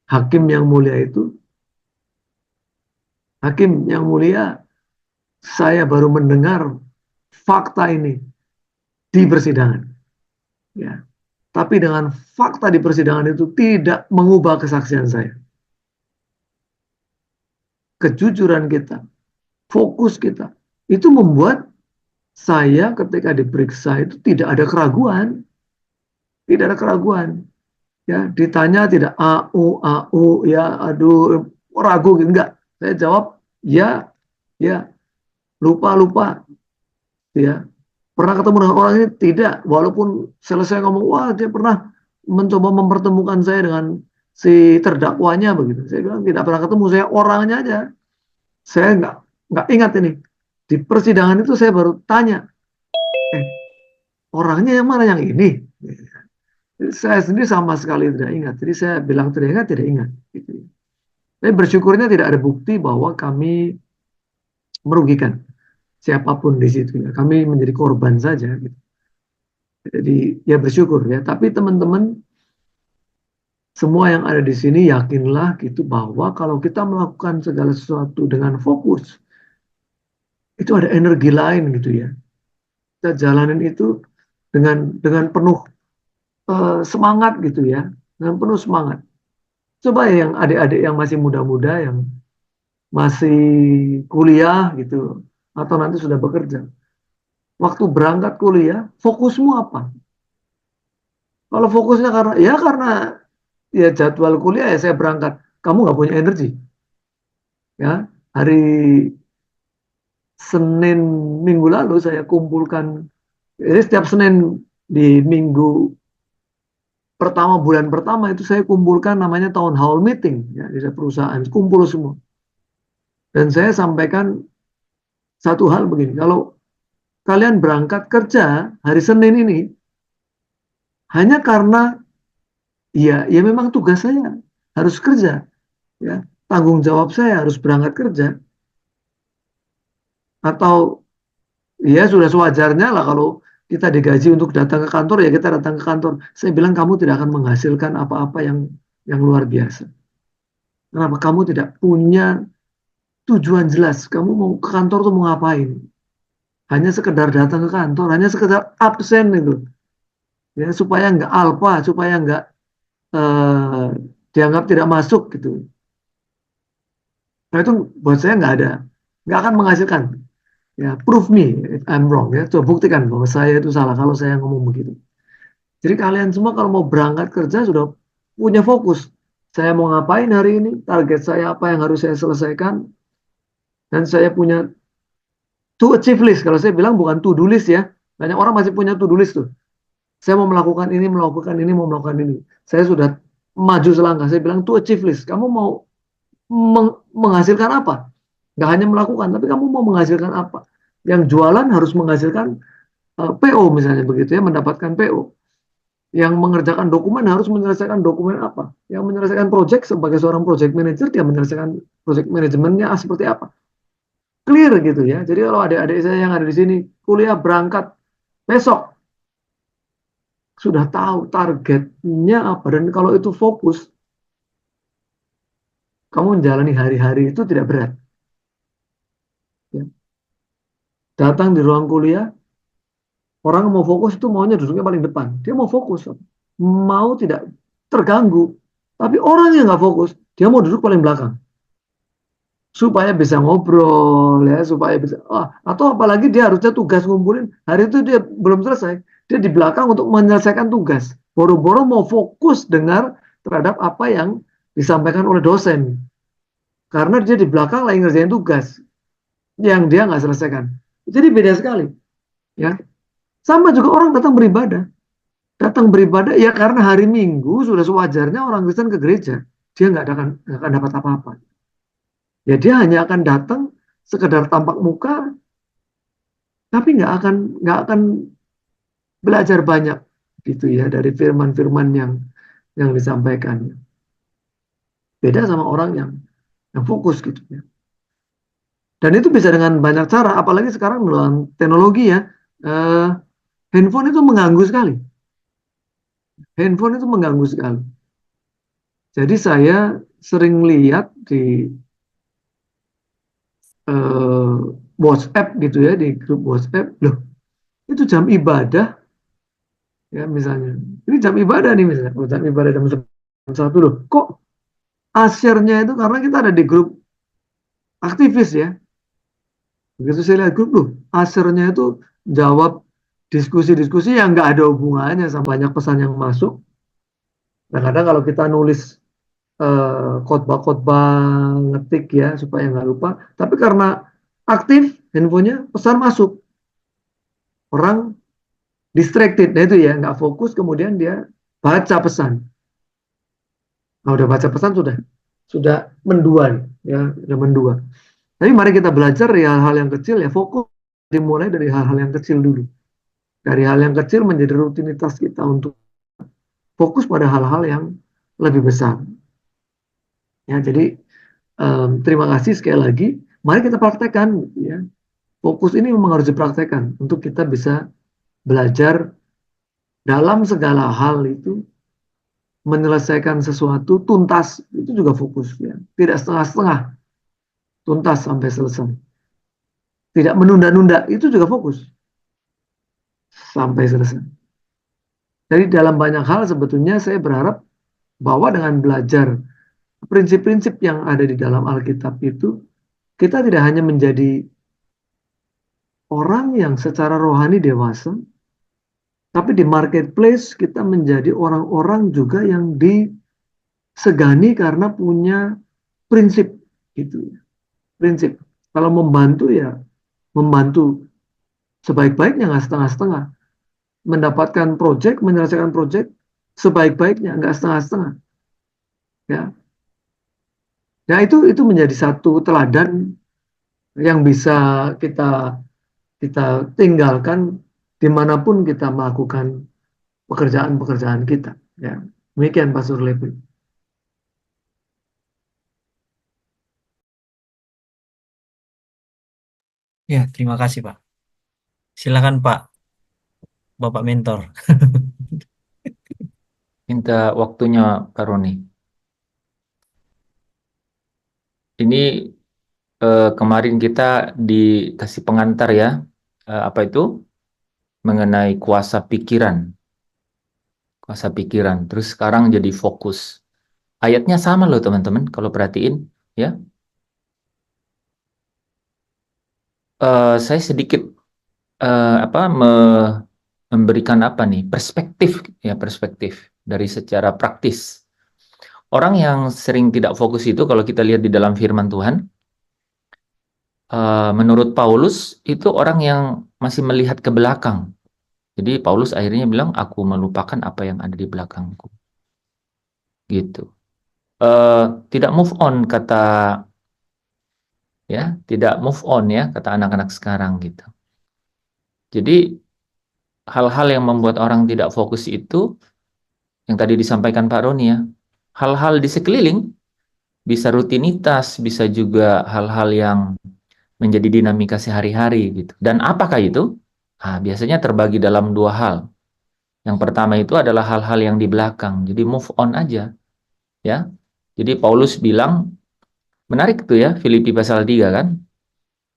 hakim yang mulia itu. Hakim yang mulia, saya baru mendengar fakta ini di persidangan. Ya. Tapi dengan fakta di persidangan itu tidak mengubah kesaksian saya. Kejujuran kita, fokus kita, itu membuat saya ketika diperiksa itu tidak ada keraguan. Tidak ada keraguan. Ya, ditanya tidak au, ya aduh, ragu gitu, enggak. Saya jawab ya, lupa. Ya. Pernah ketemu dengan orang ini? Tidak. Walaupun selesai ngomong, wah dia pernah mencoba mempertemukan saya dengan si terdakwanya begitu. Saya bilang tidak pernah ketemu, saya orangnya aja. Saya nggak ingat ini. Di persidangan itu saya baru tanya, orangnya yang mana yang ini? Saya sendiri sama sekali tidak ingat. Jadi saya bilang tidak ingat. Gitu. Tapi bersyukurnya tidak ada bukti bahwa kami merugikan siapapun di situ. Ya. Kami menjadi korban saja. Gitu. Jadi ya bersyukur ya. Tapi teman-teman semua yang ada di sini yakinlah gitu bahwa kalau kita melakukan segala sesuatu dengan fokus, itu ada energi lain gitu ya. Kita jalanin itu dengan penuh semangat gitu ya, dengan penuh semangat. Coba ya yang adik-adik yang masih muda-muda, yang masih kuliah gitu, atau nanti sudah bekerja. Waktu berangkat kuliah, fokusmu apa? Kalau fokusnya karena ya jadwal kuliah ya saya berangkat, kamu nggak punya energi. Ya, hari Senin minggu lalu saya kumpulkan, jadi setiap Senin di minggu pertama, bulan pertama itu saya kumpulkan namanya town hall meeting ya, di perusahaan, kumpul semua. Dan saya sampaikan satu hal begini, kalau kalian berangkat kerja hari Senin ini, hanya karena ya memang tugas saya harus kerja, ya tanggung jawab saya harus berangkat kerja, atau ya sudah sewajarnya lah kalau kita digaji untuk datang ke kantor, ya kita datang ke kantor. Saya bilang kamu tidak akan menghasilkan apa-apa yang luar biasa. Kenapa? Kamu tidak punya tujuan jelas. Kamu mau ke kantor tuh mau ngapain? Hanya sekedar datang ke kantor, hanya sekedar absen itu, ya supaya nggak alfa, supaya nggak dianggap tidak masuk gitu. Nah itu buat saya nggak akan menghasilkan. Ya, prove me if I'm wrong, ya. Coba buktikan bahwa saya itu salah kalau saya ngomong begitu. Jadi kalian semua kalau mau berangkat kerja sudah punya fokus. Saya mau ngapain hari ini, target saya apa yang harus saya selesaikan, dan saya punya to achieve list. Kalau saya bilang bukan to do list ya. Banyak orang masih punya to do list tuh. Saya mau melakukan ini, melakukan ini, mau melakukan ini. Saya sudah maju selangkah. Saya bilang to achieve list. Kamu mau menghasilkan apa? Nggak hanya melakukan, tapi kamu mau menghasilkan apa? Yang jualan harus menghasilkan PO misalnya begitu ya, mendapatkan PO. Yang mengerjakan dokumen harus menyelesaikan dokumen apa? Yang menyelesaikan project sebagai seorang project manager, dia menyelesaikan project manajemennya seperti apa? Clear gitu ya. Jadi kalau adik-adik saya yang ada di sini kuliah berangkat besok, sudah tahu targetnya apa, dan kalau itu fokus, kamu menjalani hari-hari itu tidak berat. Ya. Datang di ruang kuliah, orang mau fokus itu maunya duduknya paling depan. Dia mau fokus, mau tidak terganggu. Tapi orang yang nggak fokus, dia mau duduk paling belakang. Supaya bisa ngobrol, ya, supaya bisa. Atau apalagi dia harusnya tugas ngumpulin, hari itu dia belum selesai, dia di belakang untuk menyelesaikan tugas. Boro-boro mau fokus dengar terhadap apa yang disampaikan oleh dosen. Karena dia di belakang lagi ngerjain tugas yang dia nggak selesaikan. Jadi beda sekali. Ya. Sama juga orang datang beribadah. Datang beribadah ya karena hari Minggu sudah sewajarnya orang Kristen ke gereja. Dia nggak akan dapat apa-apa. Ya dia hanya akan datang sekedar tampak muka, tapi nggak akan belajar banyak gitu ya dari firman-firman yang disampaikan. Beda sama orang yang fokus gitu ya. Dan itu bisa dengan banyak cara, apalagi sekarang dalam teknologi ya, handphone itu mengganggu sekali. Handphone itu mengganggu sekali. Jadi saya sering lihat di WhatsApp gitu ya, di grup WhatsApp, loh itu jam ibadah, ya misalnya, ini jam ibadah nih misalnya, jam ibadah jam 1 loh, kok share-nya itu karena kita ada di grup aktivis ya, begitu saya lihat grup loh, share-nya itu jawab diskusi-diskusi yang nggak ada hubungannya sama banyak pesan yang masuk. Kadang-kadang kalau kita nulis khotbah-khotbah ngetik ya supaya nggak lupa, tapi karena aktif handphonenya pesan masuk, orang distracted, nah itu ya nggak fokus, kemudian dia baca pesan. Nah udah baca pesan sudah mendua ya, sudah mendua. Tapi mari kita belajar dari hal-hal yang kecil ya, fokus dimulai dari hal-hal yang kecil dulu. Dari hal yang kecil menjadi rutinitas kita untuk fokus pada hal-hal yang lebih besar. Ya, jadi terima kasih sekali lagi. Mari kita praktekkan. Ya. Fokus ini memang harus dipraktekkan untuk kita bisa belajar dalam segala hal itu, menyelesaikan sesuatu tuntas, itu juga fokus. Ya. Tidak setengah-setengah, tuntas sampai selesai. Tidak menunda-nunda, itu juga fokus sampai selesai. Jadi dalam banyak hal sebetulnya saya berharap bahwa dengan belajar prinsip-prinsip yang ada di dalam Alkitab itu, kita tidak hanya menjadi orang yang secara rohani dewasa, tapi di marketplace kita menjadi orang-orang juga yang disegani karena punya prinsip gitu ya. Prinsip. Kalau membantu ya membantu sebaik-baiknya, nggak setengah-setengah. Mendapatkan project, menyelesaikan project sebaik-baiknya, nggak setengah-setengah. Ya. Nah itu menjadi satu teladan yang bisa kita tinggalkan dimanapun kita melakukan pekerjaan-pekerjaan kita. Ya, demikian Pastor Levi. Ya, terima kasih Pak. Silakan Pak, Bapak Mentor. Minta waktunya Pak Roni. Ini kemarin kita dikasih pengantar ya, apa itu? Mengenai kuasa pikiran. Kuasa pikiran. Terus sekarang jadi fokus. Ayatnya sama loh teman-teman, kalau perhatiin ya. Saya sedikit memberikan apa nih? Perspektif ya, perspektif dari secara praktis. Orang yang sering tidak fokus itu kalau kita lihat di dalam firman Tuhan, menurut Paulus itu orang yang masih melihat ke belakang. Jadi Paulus akhirnya bilang, aku melupakan apa yang ada di belakangku. Gitu. Tidak move on kata ya, tidak move on ya kata anak-anak sekarang gitu. Jadi hal-hal yang membuat orang tidak fokus itu yang tadi disampaikan Pak Roni ya, hal-hal di sekeliling, bisa rutinitas, bisa juga hal-hal yang menjadi dinamika sehari-hari gitu. Dan apakah itu? Biasanya terbagi dalam dua hal. Yang pertama itu adalah hal-hal yang di belakang. Jadi move on aja. Ya. Jadi Paulus bilang, menarik tuh ya, Filipi pasal 3 kan.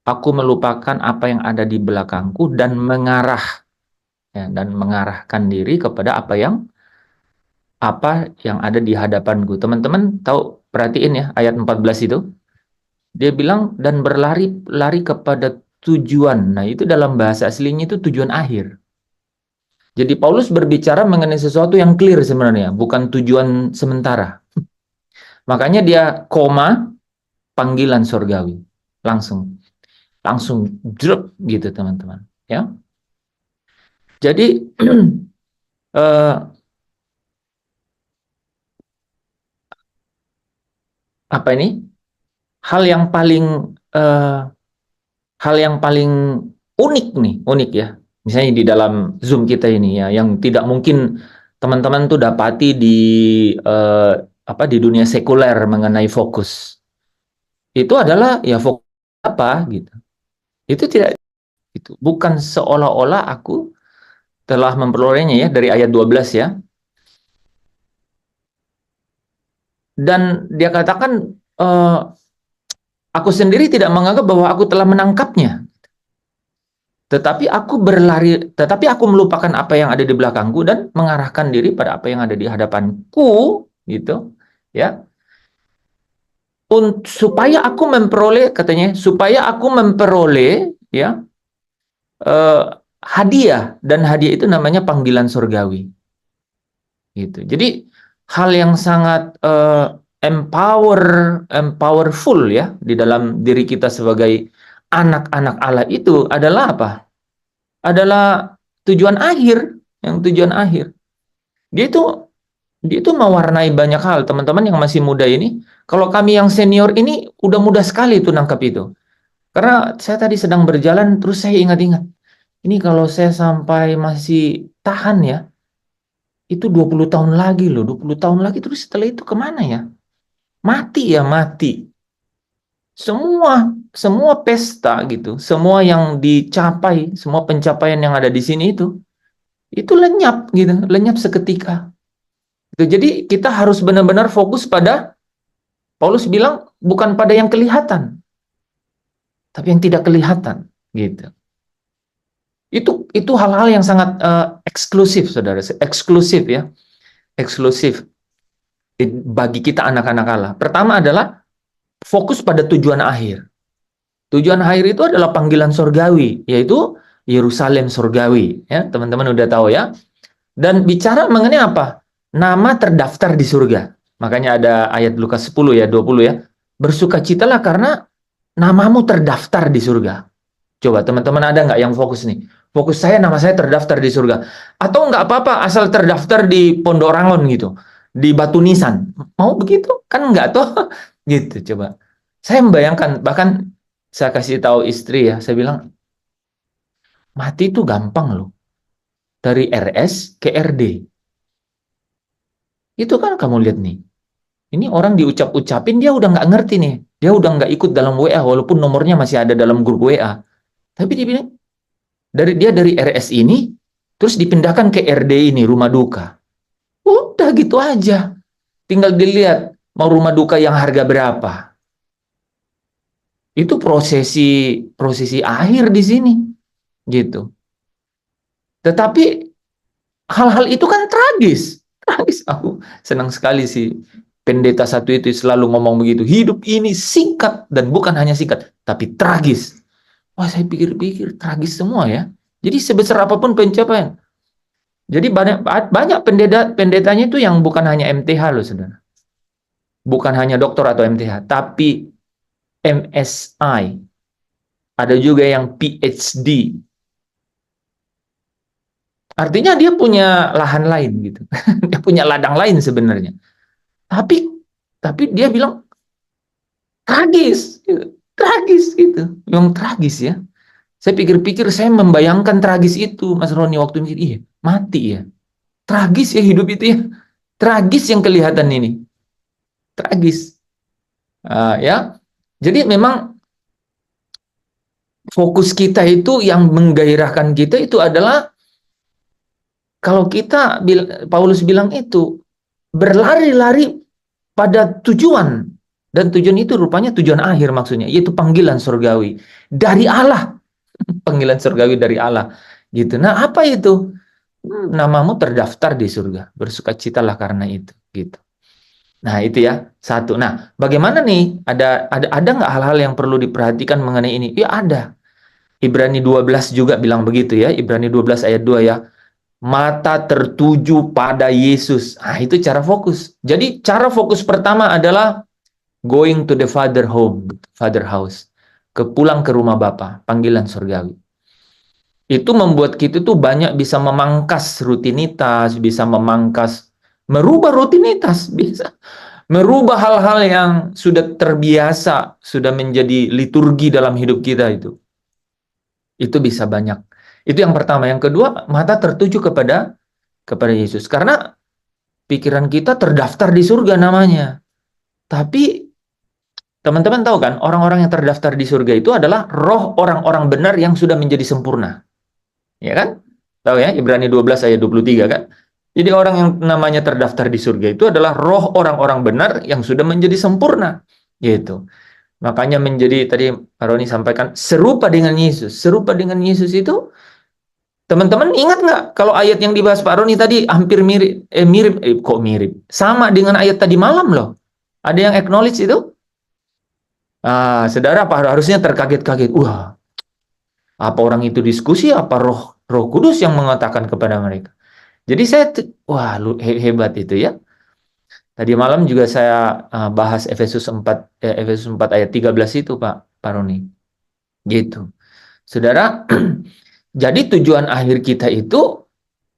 Aku melupakan apa yang ada di belakangku dan mengarah ya, dan mengarahkan diri kepada apa yang ada di hadapanku. Teman-teman tahu, perhatiin ya ayat 14 itu. Dia bilang dan berlari kepada tujuan. Nah, itu dalam bahasa aslinya itu tujuan akhir. Jadi Paulus berbicara mengenai sesuatu yang clear sebenarnya, bukan tujuan sementara. Makanya dia koma panggilan surgawi. Langsung drop gitu teman-teman, ya. Jadi apa ini? Hal yang paling unik ya. Misalnya di dalam Zoom kita ini ya, yang tidak mungkin teman-teman tuh dapati di dunia sekuler mengenai fokus. Itu adalah ya fokus apa gitu. Itu tidak itu bukan seolah-olah aku telah memperolehnya ya dari ayat 12 ya. Dan dia katakan aku sendiri tidak menganggap bahwa aku telah menangkapnya. Tetapi aku melupakan apa yang ada di belakangku dan mengarahkan diri pada apa yang ada di hadapanku, gitu, ya. Supaya aku memperoleh, ya, hadiah, dan hadiah itu namanya panggilan surgawi, gitu. Jadi hal yang sangat empowerful ya di dalam diri kita sebagai anak-anak Allah itu adalah apa? Adalah tujuan akhir, Dia itu mewarnai banyak hal, teman-teman yang masih muda ini. Kalau kami yang senior ini udah mudah sekali tuh nangkap itu. Karena saya tadi sedang berjalan, terus saya ingat-ingat, ini kalau saya sampai masih tahan ya, itu 20 tahun lagi loh, 20 tahun lagi, terus setelah itu kemana ya? Mati ya, mati. Semua pesta gitu, semua yang dicapai, semua pencapaian yang ada di sini itu lenyap gitu, lenyap seketika. Jadi kita harus benar-benar fokus pada, Paulus bilang, bukan pada yang kelihatan, tapi yang tidak kelihatan gitu. Itu hal-hal yang sangat eksklusif, saudara, eksklusif ya, eksklusif bagi kita anak-anak Allah. Pertama adalah fokus pada tujuan akhir. Tujuan akhir itu adalah panggilan surgawi, yaitu Yerusalem surgawi, ya teman-teman udah tahu ya. Dan bicara mengenai apa? Nama terdaftar di surga. Makanya ada ayat Lukas 10 ya, 20 ya. Bersukacitalah karena namamu terdaftar di surga. Coba teman-teman ada nggak yang fokus nih? Fokus saya, nama saya terdaftar di surga. Atau nggak apa-apa asal terdaftar di Pondok Rangon gitu, di Batu Nisan. Mau begitu? Kan nggak toh? Gitu coba. Saya membayangkan, bahkan saya kasih tahu istri ya, saya bilang, mati itu gampang loh. dari RS ke RD. Itu kan kamu lihat nih. Ini orang diucap-ucapin, dia udah nggak ngerti nih. Dia udah nggak ikut dalam WA, walaupun nomornya masih ada dalam grup WA. Tapi dia bilang, dari RS ini, terus dipindahkan ke RD ini, rumah duka. Udah gitu aja. Tinggal dilihat, mau rumah duka yang harga berapa. Itu prosesi akhir di sini. Gitu. Tetapi, hal-hal itu kan tragis. Tragis. Aku senang sekali sih. Pendeta satu itu selalu ngomong begitu. Hidup ini singkat, dan bukan hanya singkat, tapi tragis. Wah, saya pikir-pikir tragis semua ya. Jadi sebesar apapun pencapaian. Jadi banyak pendetanya itu yang bukan hanya MTH loh, saudara. Bukan hanya doktor atau MTH, tapi MSI. Ada juga yang PhD. Artinya dia punya lahan lain gitu. Dia punya ladang lain sebenarnya. Tapi dia bilang tragis gitu. Memang tragis ya. Saya pikir-pikir, saya membayangkan tragis itu, Mas Roni, waktu mikir, iya, mati ya. Tragis ya hidup itu ya. Tragis yang kelihatan ini. Tragis. Ya. Jadi memang fokus kita itu, yang menggairahkan kita itu adalah, kalau kita, Paulus bilang itu, berlari-lari pada tujuan. Dan tujuan itu rupanya tujuan akhir maksudnya, yaitu panggilan surgawi dari Allah. Panggilan surgawi dari Allah. Gitu. Nah, apa itu? Namamu terdaftar di surga. Bersukacitalah karena itu. Gitu. Nah, itu ya. Satu. Nah, bagaimana nih? Ada nggak hal-hal yang perlu diperhatikan mengenai ini? Ya, ada. Ibrani 12 juga bilang begitu ya. Ibrani 12 ayat 2 ya. Mata tertuju pada Yesus. Nah, itu cara fokus. Jadi, cara fokus pertama adalah going to the father house. Pulang ke rumah Bapa, panggilan surgawi. Itu membuat kita tuh banyak bisa memangkas rutinitas, bisa merubah rutinitas, bisa merubah hal-hal yang sudah terbiasa, sudah menjadi liturgi dalam hidup kita itu. Itu bisa banyak. Itu yang pertama. Yang kedua, mata tertuju kepada Yesus. Karena pikiran kita terdaftar di surga namanya. Tapi teman-teman tahu kan, orang-orang yang terdaftar di surga itu adalah roh orang-orang benar yang sudah menjadi sempurna. Ya kan? Tahu ya, Ibrani 12 ayat 23 kan? Jadi orang yang namanya terdaftar di surga itu adalah roh orang-orang benar yang sudah menjadi sempurna. Gitu. Makanya menjadi, tadi Pak Roni sampaikan, serupa dengan Yesus. Serupa dengan Yesus itu, teman-teman ingat nggak kalau ayat yang dibahas Pak Roni tadi hampir mirip. Sama dengan ayat tadi malam loh. Ada yang acknowledge itu? Saudara, harusnya terkaget-kaget. Wah, apa orang itu diskusi? Apa Roh Kudus yang mengatakan kepada mereka? Jadi saya, hebat itu ya. Tadi malam juga saya bahas Efesus 4 ayat 13 itu Pak Roni. Gitu. Saudara, jadi tujuan akhir kita itu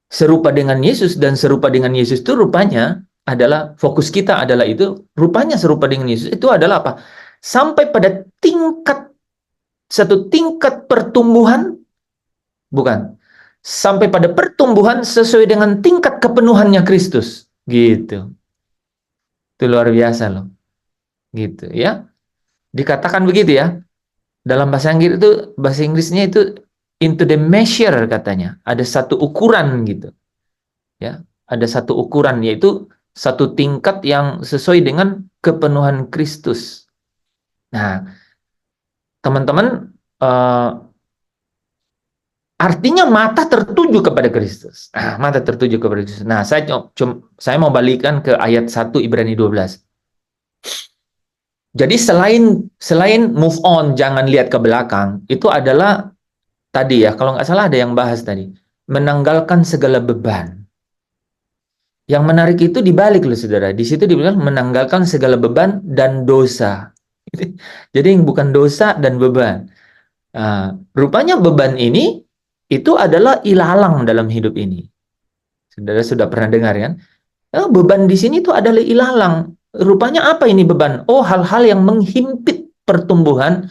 serupa dengan Yesus, dan serupa dengan Yesus itu rupanya adalah, fokus kita adalah itu, rupanya serupa dengan Yesus itu adalah apa? Sampai pada satu tingkat pertumbuhan, bukan, sampai pada pertumbuhan sesuai dengan tingkat kepenuhannya Kristus, gitu. Itu luar biasa loh, gitu ya. Dikatakan begitu ya, dalam bahasa Inggrisnya itu into the measure katanya, ada satu ukuran gitu, ya, ada satu ukuran, yaitu satu tingkat yang sesuai dengan kepenuhan Kristus. Nah, teman-teman, artinya mata tertuju kepada Kristus. Mata tertuju kepada Kristus. Nah, saya mau balikan ke ayat 1 Ibrani 12. Jadi selain move on, jangan lihat ke belakang, itu adalah tadi ya, kalau nggak salah ada yang bahas tadi, menanggalkan segala beban. Yang menarik itu dibalik loh saudara. Di situ dibilang menanggalkan segala beban dan dosa. Jadi yang bukan dosa dan beban. Rupanya beban ini itu adalah ilalang dalam hidup ini. Saudara sudah pernah dengar kan? Beban di sini itu adalah ilalang. Rupanya apa ini beban? Oh, hal-hal yang menghimpit pertumbuhan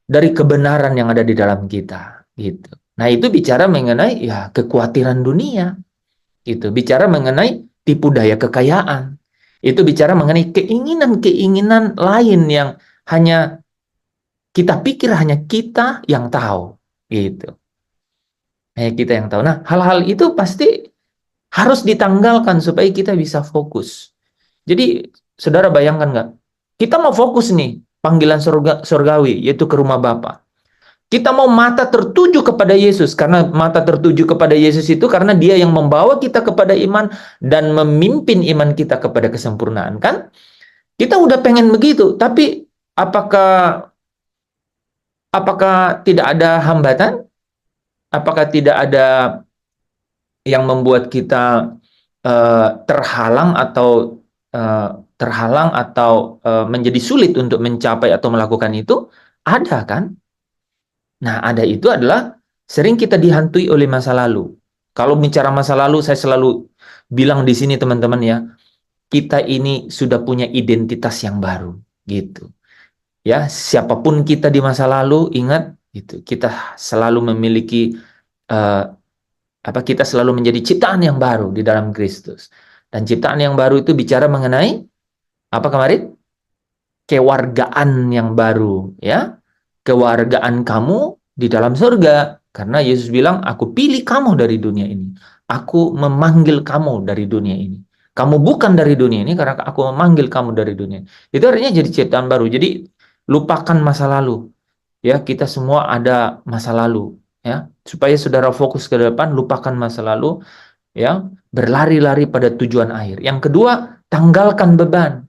dari kebenaran yang ada di dalam kita. Gitu. Nah, itu bicara mengenai ya kekhawatiran dunia. Gitu. Bicara mengenai tipu daya kekayaan. Itu bicara mengenai keinginan-keinginan lain yang hanya kita pikir hanya kita yang tahu. Gitu. Hanya kita yang tahu. Nah, hal-hal itu pasti harus ditanggalkan supaya kita bisa fokus. Jadi, saudara bayangkan nggak? Kita mau fokus nih, panggilan surgawi, yaitu ke rumah Bapa. Kita mau mata tertuju kepada Yesus, karena mata tertuju kepada Yesus itu karena Dia yang membawa kita kepada iman dan memimpin iman kita kepada kesempurnaan, kan? Kita udah pengen begitu, tapi apakah tidak ada hambatan? Apakah tidak ada yang membuat kita terhalang atau menjadi sulit untuk mencapai atau melakukan itu? Ada, kan? Nah, ada itu adalah sering kita dihantui oleh masa lalu. Kalau bicara masa lalu, saya selalu bilang di sini teman-teman ya, kita ini sudah punya identitas yang baru, gitu. Ya, siapapun kita di masa lalu, ingat gitu, kita selalu memiliki kita selalu menjadi ciptaan yang baru di dalam Kristus. Dan ciptaan yang baru itu bicara mengenai apa kemarin? Kewargaan yang baru, ya. Kewargaan kamu di dalam surga. Karena Yesus bilang, aku pilih kamu dari dunia ini. Aku memanggil kamu dari dunia ini. Kamu bukan dari dunia ini karena aku memanggil kamu dari dunia. Itu artinya jadi ciptaan baru. Jadi lupakan masa lalu. Ya, kita semua ada masa lalu. Ya, supaya saudara fokus ke depan, lupakan masa lalu. Ya, berlari-lari pada tujuan akhir. Yang kedua, tanggalkan beban.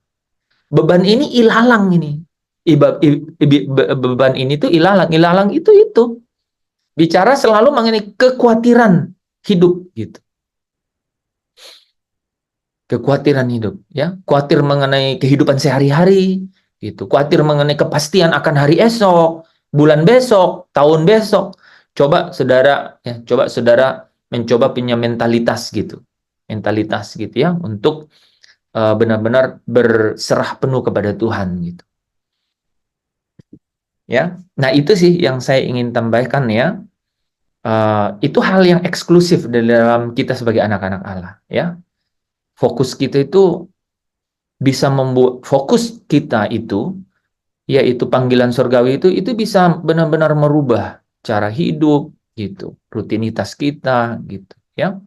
Beban ini ilalang ini. Beban ini tuh ilalang itu bicara selalu mengenai kekhawatiran hidup gitu, kekhawatiran hidup, ya, khawatir mengenai kehidupan sehari-hari gitu, khawatir mengenai kepastian akan hari esok, bulan besok, tahun besok. Coba saudara mencoba punya mentalitas gitu ya, untuk benar-benar berserah penuh kepada Tuhan gitu. Ya, nah itu sih yang saya ingin tambahkan ya. Itu hal yang eksklusif dalam kita sebagai anak-anak Allah. Ya, fokus kita itu bisa membuat fokus kita itu, yaitu panggilan surgawi itu bisa benar-benar merubah cara hidup gitu, rutinitas kita gitu. Ya,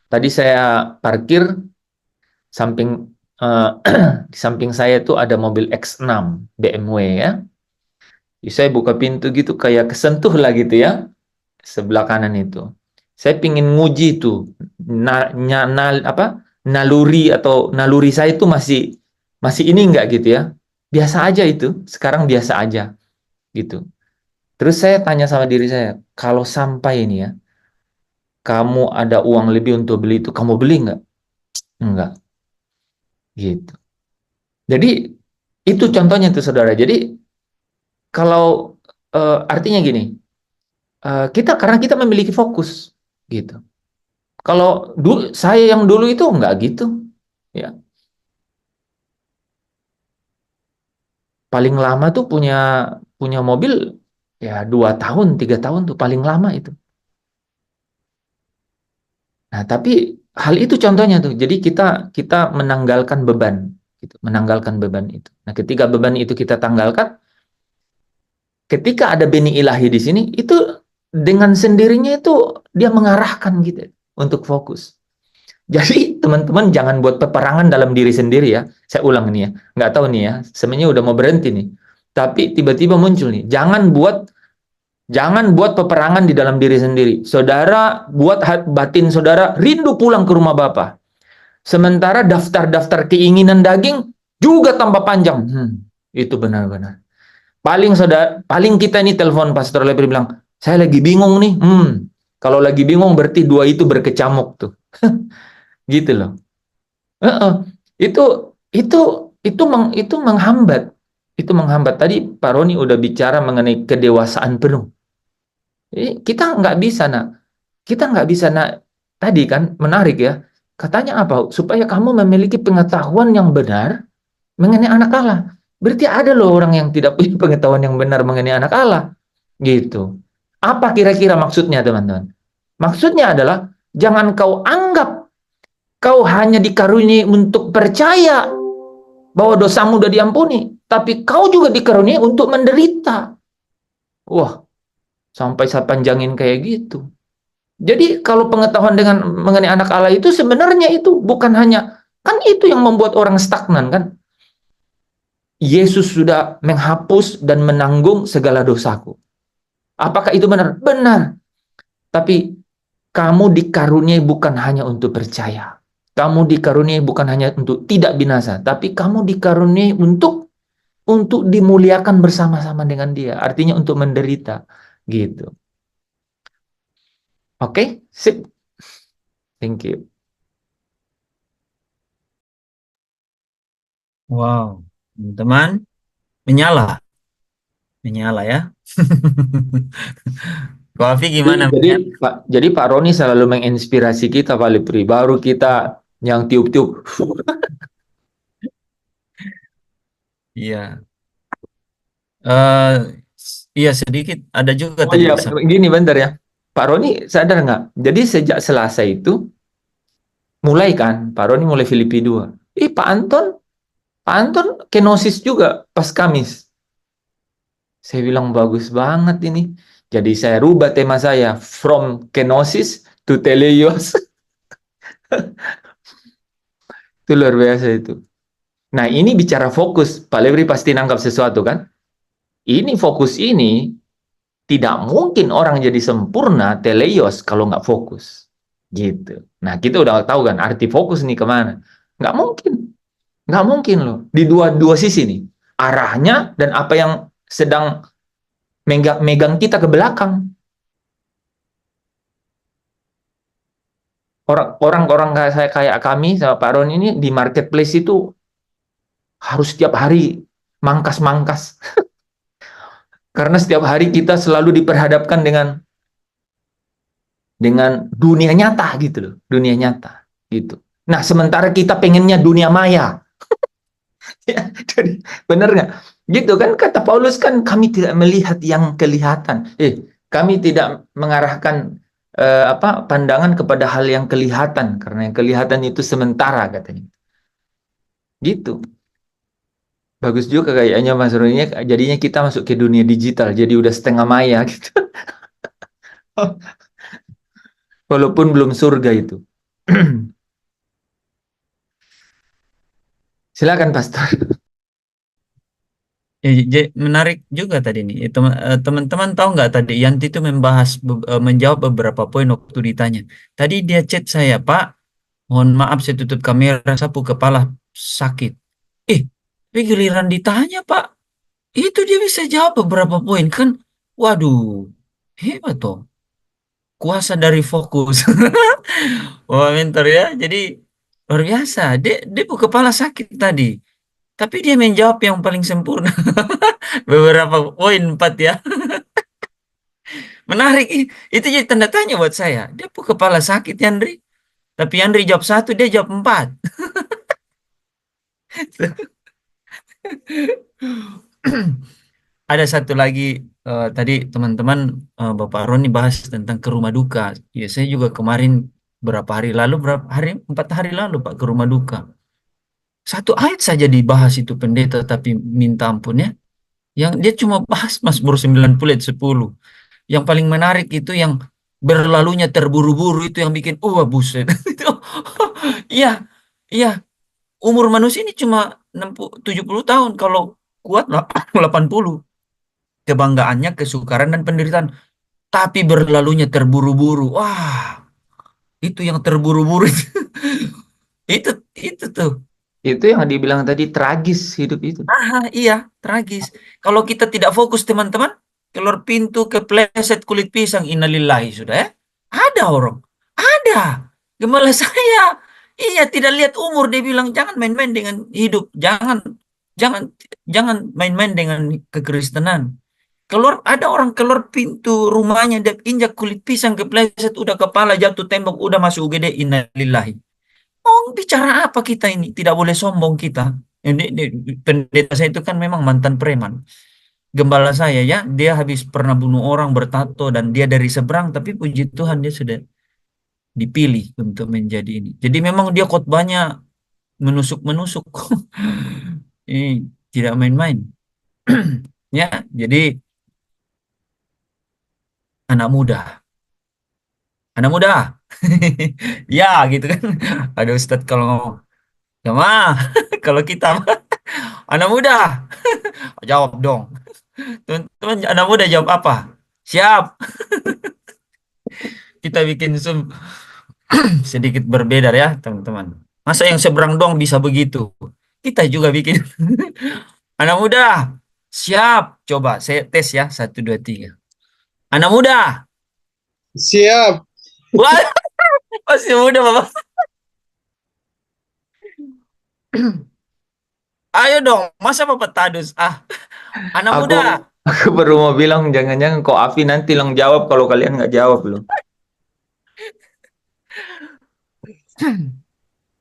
tadi saya parkir di samping saya itu ada mobil X6 BMW ya. Saya buka pintu gitu kayak kesentuh lah gitu ya, sebelah kanan itu. Saya pingin nguji tuh naluri saya itu masih ini enggak gitu ya. Biasa aja itu, sekarang biasa aja gitu. Terus saya tanya sama diri saya, kalau sampai ini ya, kamu ada uang lebih untuk beli itu, kamu beli enggak? Enggak. Gitu. Jadi itu contohnya tuh saudara. Jadi kalau artinya gini, karena kita memiliki fokus gitu. Kalau saya yang dulu itu enggak gitu, ya. Paling lama tuh punya mobil ya 2 tahun, 3 tahun tuh paling lama itu. Nah, tapi hal itu contohnya tuh. Jadi kita menanggalkan beban gitu, menanggalkan beban itu. Nah, ketika beban itu kita tanggalkan, ketika ada benih ilahi di sini, itu dengan sendirinya itu dia mengarahkan gitu untuk fokus. Jadi teman-teman jangan buat peperangan dalam diri sendiri ya. Saya ulang ini ya, nggak tahu nih ya, sebenarnya udah mau berhenti nih. Tapi tiba-tiba muncul nih, jangan buat peperangan di dalam diri sendiri. Saudara buat batin saudara rindu pulang ke rumah Bapa. Sementara daftar-daftar keinginan daging juga tambah panjang. Itu benar-benar. Paling kita ini telepon Pastor Lepri bilang, saya lagi bingung nih. Kalau lagi bingung berarti 2 itu berkecamuk tuh. Gitu loh. Itu menghambat. Itu menghambat. Tadi Pak Roni udah bicara mengenai kedewasaan penuh. Kita nggak bisa tadi kan menarik ya. Katanya apa? Supaya kamu memiliki pengetahuan yang benar mengenai anak Allah. Berarti ada loh orang yang tidak punya pengetahuan yang benar mengenai anak Allah. Gitu. Apa kira-kira maksudnya, teman-teman? Maksudnya adalah jangan kau anggap kau hanya dikaruniai untuk percaya bahwa dosamu sudah diampuni, tapi kau juga dikaruniai untuk menderita. Wah, sampai saya panjangin kayak gitu. Jadi kalau pengetahuan mengenai anak Allah itu sebenarnya itu bukan hanya, kan itu yang membuat orang stagnan kan. Yesus sudah menghapus dan menanggung segala dosaku. Apakah itu benar? Benar. Tapi kamu dikaruniai bukan hanya untuk percaya. Kamu dikaruniai bukan hanya untuk tidak binasa, tapi kamu dikaruniai untuk dimuliakan bersama-sama dengan Dia. Artinya untuk menderita, gitu. Oke, sip. Thank you. Wow, teman-teman, menyala ya. Ko Afi gimana? Jadi Pak Roni selalu menginspirasi kita, Pak Lipri. Baru kita yang tiup-tiup. Iya. Iya sedikit. Ada juga Oh tadi. iya, gini bentar ya. Pak Roni sadar nggak? Jadi sejak Selasa itu, mulai kan, Pak Roni mulai Filipi 2. Pak Anton kenosis juga pas Kamis. Saya bilang bagus banget ini. Jadi saya rubah tema saya from kenosis to teleios. Itu luar biasa itu. Nah ini bicara fokus. Pak Lebri pasti nangkap sesuatu kan? Ini fokus ini tidak mungkin orang jadi sempurna teleios kalau nggak fokus. Gitu. Nah kita udah tahu kan arti fokus nih kemana. Nggak mungkin. Nggak mungkin loh. Di dua sisi nih. Arahnya dan apa yang sedang megang kita ke belakang. Orang-orang kayak kami sama Pak Ron ini di marketplace itu harus setiap hari mangkas-mangkas. Karena setiap hari kita selalu diperhadapkan dengan dunia nyata gitu loh, dunia nyata gitu. Nah, sementara kita pengennya dunia maya. Ya, bener nggak? Gitu kan kata Paulus kan kami tidak melihat yang kelihatan. Kami tidak mengarahkan pandangan kepada hal yang kelihatan karena yang kelihatan itu sementara katanya. Gitu. Bagus juga kayaknya Mas Roni, jadinya kita masuk ke dunia digital, jadi udah setengah maya gitu. Walaupun belum surga itu. Silakan Pastor. Menarik juga tadi nih. Teman-teman tahu nggak tadi Yanti itu menjawab beberapa poin waktu ditanya. Tadi dia chat saya, Pak, mohon maaf saya tutup kamera, sapu kepala sakit. Tapi giliran ditanya, Pak, itu dia bisa jawab beberapa poin kan. Waduh, hebat toh. Kuasa dari fokus. Wah, mentor ya. Jadi luar biasa. Dia kepala sakit tadi. Tapi dia menjawab yang paling sempurna. Beberapa poin 4 ya. Menarik. Itu jadi tanda tanya buat saya. Dia kepala sakit Yandri. Tapi Yandri jawab 1, dia jawab 4. Ada satu lagi tadi teman-teman Bapak Roni bahas tentang ke rumah duka. Ya saya juga kemarin 4 hari lalu Pak ke rumah duka. Satu ayat saja dibahas itu pendeta tapi minta ampun ya. Yang dia cuma bahas Mazmur 90 ayat 10. Yang paling menarik itu yang berlalunya terburu-buru itu yang bikin buset. Iya. Iya. Umur manusia ini cuma 70 tahun, kalau kuat 80. Kebanggaannya, kesukaran dan penderitaan. Tapi berlalunya terburu-buru. Wah, itu yang terburu-buru itu tuh. Itu yang dibilang tadi tragis hidup itu. Iya, tragis. Kalau kita tidak fokus teman-teman, keluar pintu kepleset kulit pisang, innalillahi sudah ya. Ada orang. Ada. Gembala saya. Iya, tidak lihat umur, dia bilang jangan main-main dengan hidup, jangan main-main dengan kekristenan. Ada orang keluar pintu rumahnya, dia injak kulit pisang kepleset, udah kepala jatuh tembok, udah masuk UGD, innalillahi. Bicara apa kita ini? Tidak boleh sombong kita. Pendeta saya itu kan memang mantan preman. gembala saya ya, dia habis pernah bunuh orang, bertato, dan dia dari seberang, tapi puji Tuhan dia sudah dipilih untuk menjadi ini. Jadi memang dia khotbahnya menusuk-menusuk. Ini tidak main-main. Ya, jadi anak muda. Anak muda. Ya, gitu kan. Ada Ustadz kalau ngomong, ya mah, kalau kita mah, anak muda, jawab dong. Teman-teman, anak muda jawab apa? Siap. Kita bikin Zoom sedikit berbeda ya, teman-teman. Masa yang seberang doang bisa begitu? Kita juga bikin. Anak muda, siap. Coba saya tes ya, 1, 2, 3. Anak muda. Siap. Wah, masih muda Bapak. Ayo dong, masa Bapak tadus? Anak Aku muda. aku baru mau bilang jangan-jangan kok Afi nanti long jawab kalau kalian nggak jawab loh.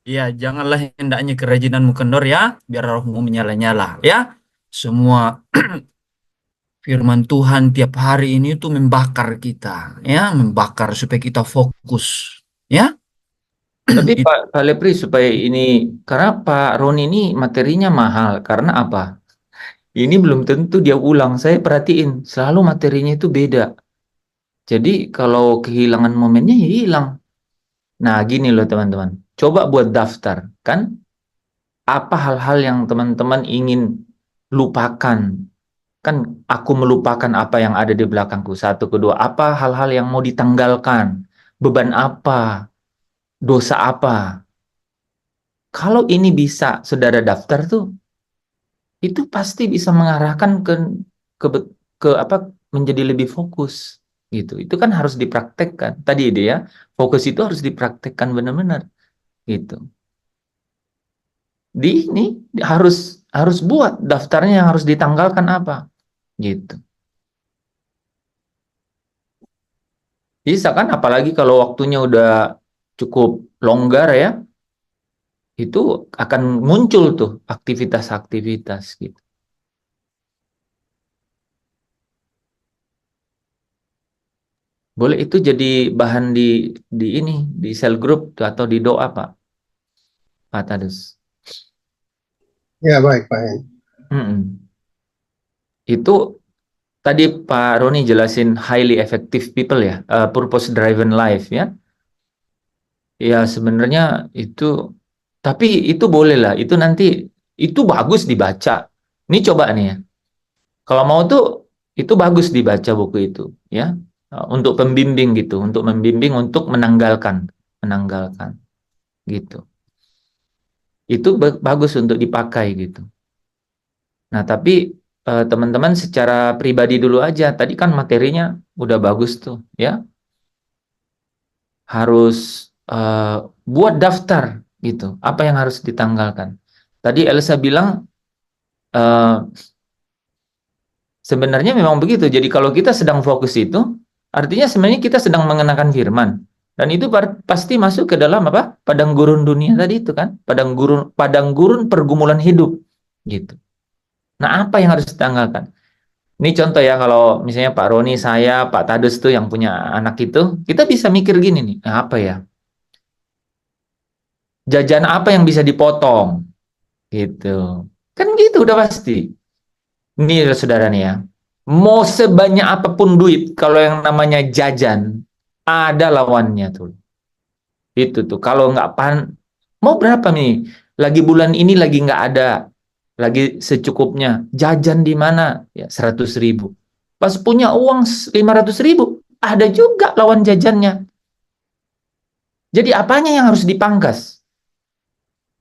Ya, janganlah hendaknya kerajinanmu kendor ya, biar rohmu menyala-nyala ya. Semua firman Tuhan tiap hari ini tuh membakar kita, ya, membakar supaya kita fokus, ya. Tapi Pak Lepri supaya ini, karena Pak Roni ini materinya mahal, karena apa? Ini belum tentu dia ulang, saya perhatiin, selalu materinya itu beda. Jadi kalau kehilangan momennya ya hilang. Nah gini loh teman-teman, coba buat daftar, kan? Apa hal-hal yang teman-teman ingin lupakan? Kan aku melupakan apa yang ada di belakangku, 1, 2. Apa hal-hal yang mau ditanggalkan? Beban apa? Dosa apa? Kalau ini bisa saudara daftar tuh, itu pasti bisa mengarahkan ke, ke apa menjadi lebih fokus gitu. Itu kan harus dipraktekkan. Tadi ide ya, fokus itu harus dipraktekkan benar-benar gitu. Ini harus buat daftarnya yang harus ditanggalkan apa gitu. Bisa kan, apalagi kalau waktunya udah cukup longgar ya, itu akan muncul tuh aktivitas-aktivitas gitu. Boleh itu jadi bahan di ini, di sel group atau di doa Pak Tadus. Ya, baik, Pak Hen. Itu tadi Pak Roni jelasin highly effective people ya, purpose driven life ya. Ya sebenarnya itu, tapi itu boleh lah, itu nanti, itu bagus dibaca. Ini coba nih ya, kalau mau tuh itu bagus dibaca buku itu ya, untuk pembimbing gitu, untuk membimbing, untuk menanggalkan gitu. Itu bagus untuk dipakai gitu. Nah tapi teman-teman secara pribadi dulu aja, tadi kan materinya udah bagus tuh ya, harus buat daftar gitu, apa yang harus ditanggalkan. Tadi Elsa bilang sebenarnya memang begitu. Jadi kalau kita sedang fokus itu, artinya sebenarnya kita sedang mengenakan firman. Dan itu pasti masuk ke dalam apa? Padang gurun dunia tadi itu kan, padang gurun pergumulan hidup gitu. Nah, apa yang harus ditanggalkan? Ini contoh ya, kalau misalnya Pak Roni, saya, Pak Tadus tuh yang punya anak itu, kita bisa mikir gini nih, nah, apa ya? Jajan apa yang bisa dipotong? Gitu. Kan gitu udah pasti. Ini saudara nih ya, mau sebanyak apapun duit, kalau yang namanya jajan, ada lawannya tuh. Itu tuh, kalau nggak mau berapa nih? Lagi bulan ini lagi nggak ada, lagi secukupnya. Jajan di mana? Ya 100.000. Pas punya uang 500.000, ada juga lawan jajannya. Jadi apanya yang harus dipangkas?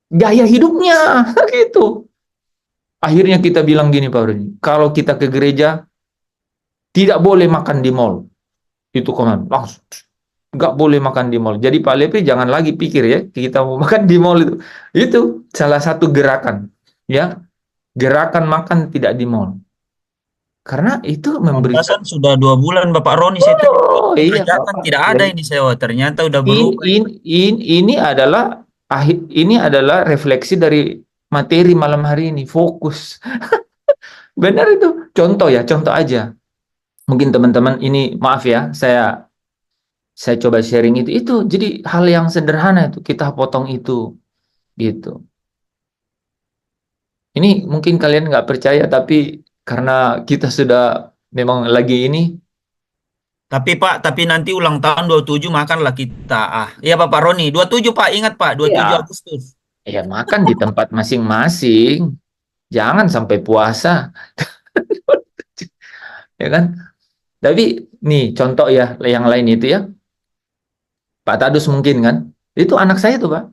Gaya hidupnya, gitu. Akhirnya kita bilang gini Pak Rudi, kalau kita ke gereja tidak boleh makan di mall. Itu koman langsung nggak boleh makan di mall. Jadi Pak Lepri jangan lagi pikir ya kita mau makan di mall itu. Itu salah satu gerakan ya, gerakan makan tidak di mall. Karena itu memberikan sudah 2 bulan Bapak Roni saya iya, tidak ada ini saya ternyata udah berubah. Ini adalah refleksi dari materi malam hari ini, fokus. Benar itu. Contoh ya, contoh aja. Mungkin teman-teman ini maaf ya, saya coba sharing itu. Jadi hal yang sederhana itu kita potong itu gitu. Ini mungkin kalian nggak percaya, tapi karena kita sudah memang lagi ini. Tapi Pak, tapi nanti ulang tahun 27 makanlah kita. Iya Pak Roni, 27 Pak, ingat Pak, 27 Ya, Agustus. ya makan di tempat masing-masing. Jangan sampai puasa. Ya kan? Tapi nih contoh ya yang lain itu ya. Pak Tadus mungkin kan. Itu anak saya tuh Pak.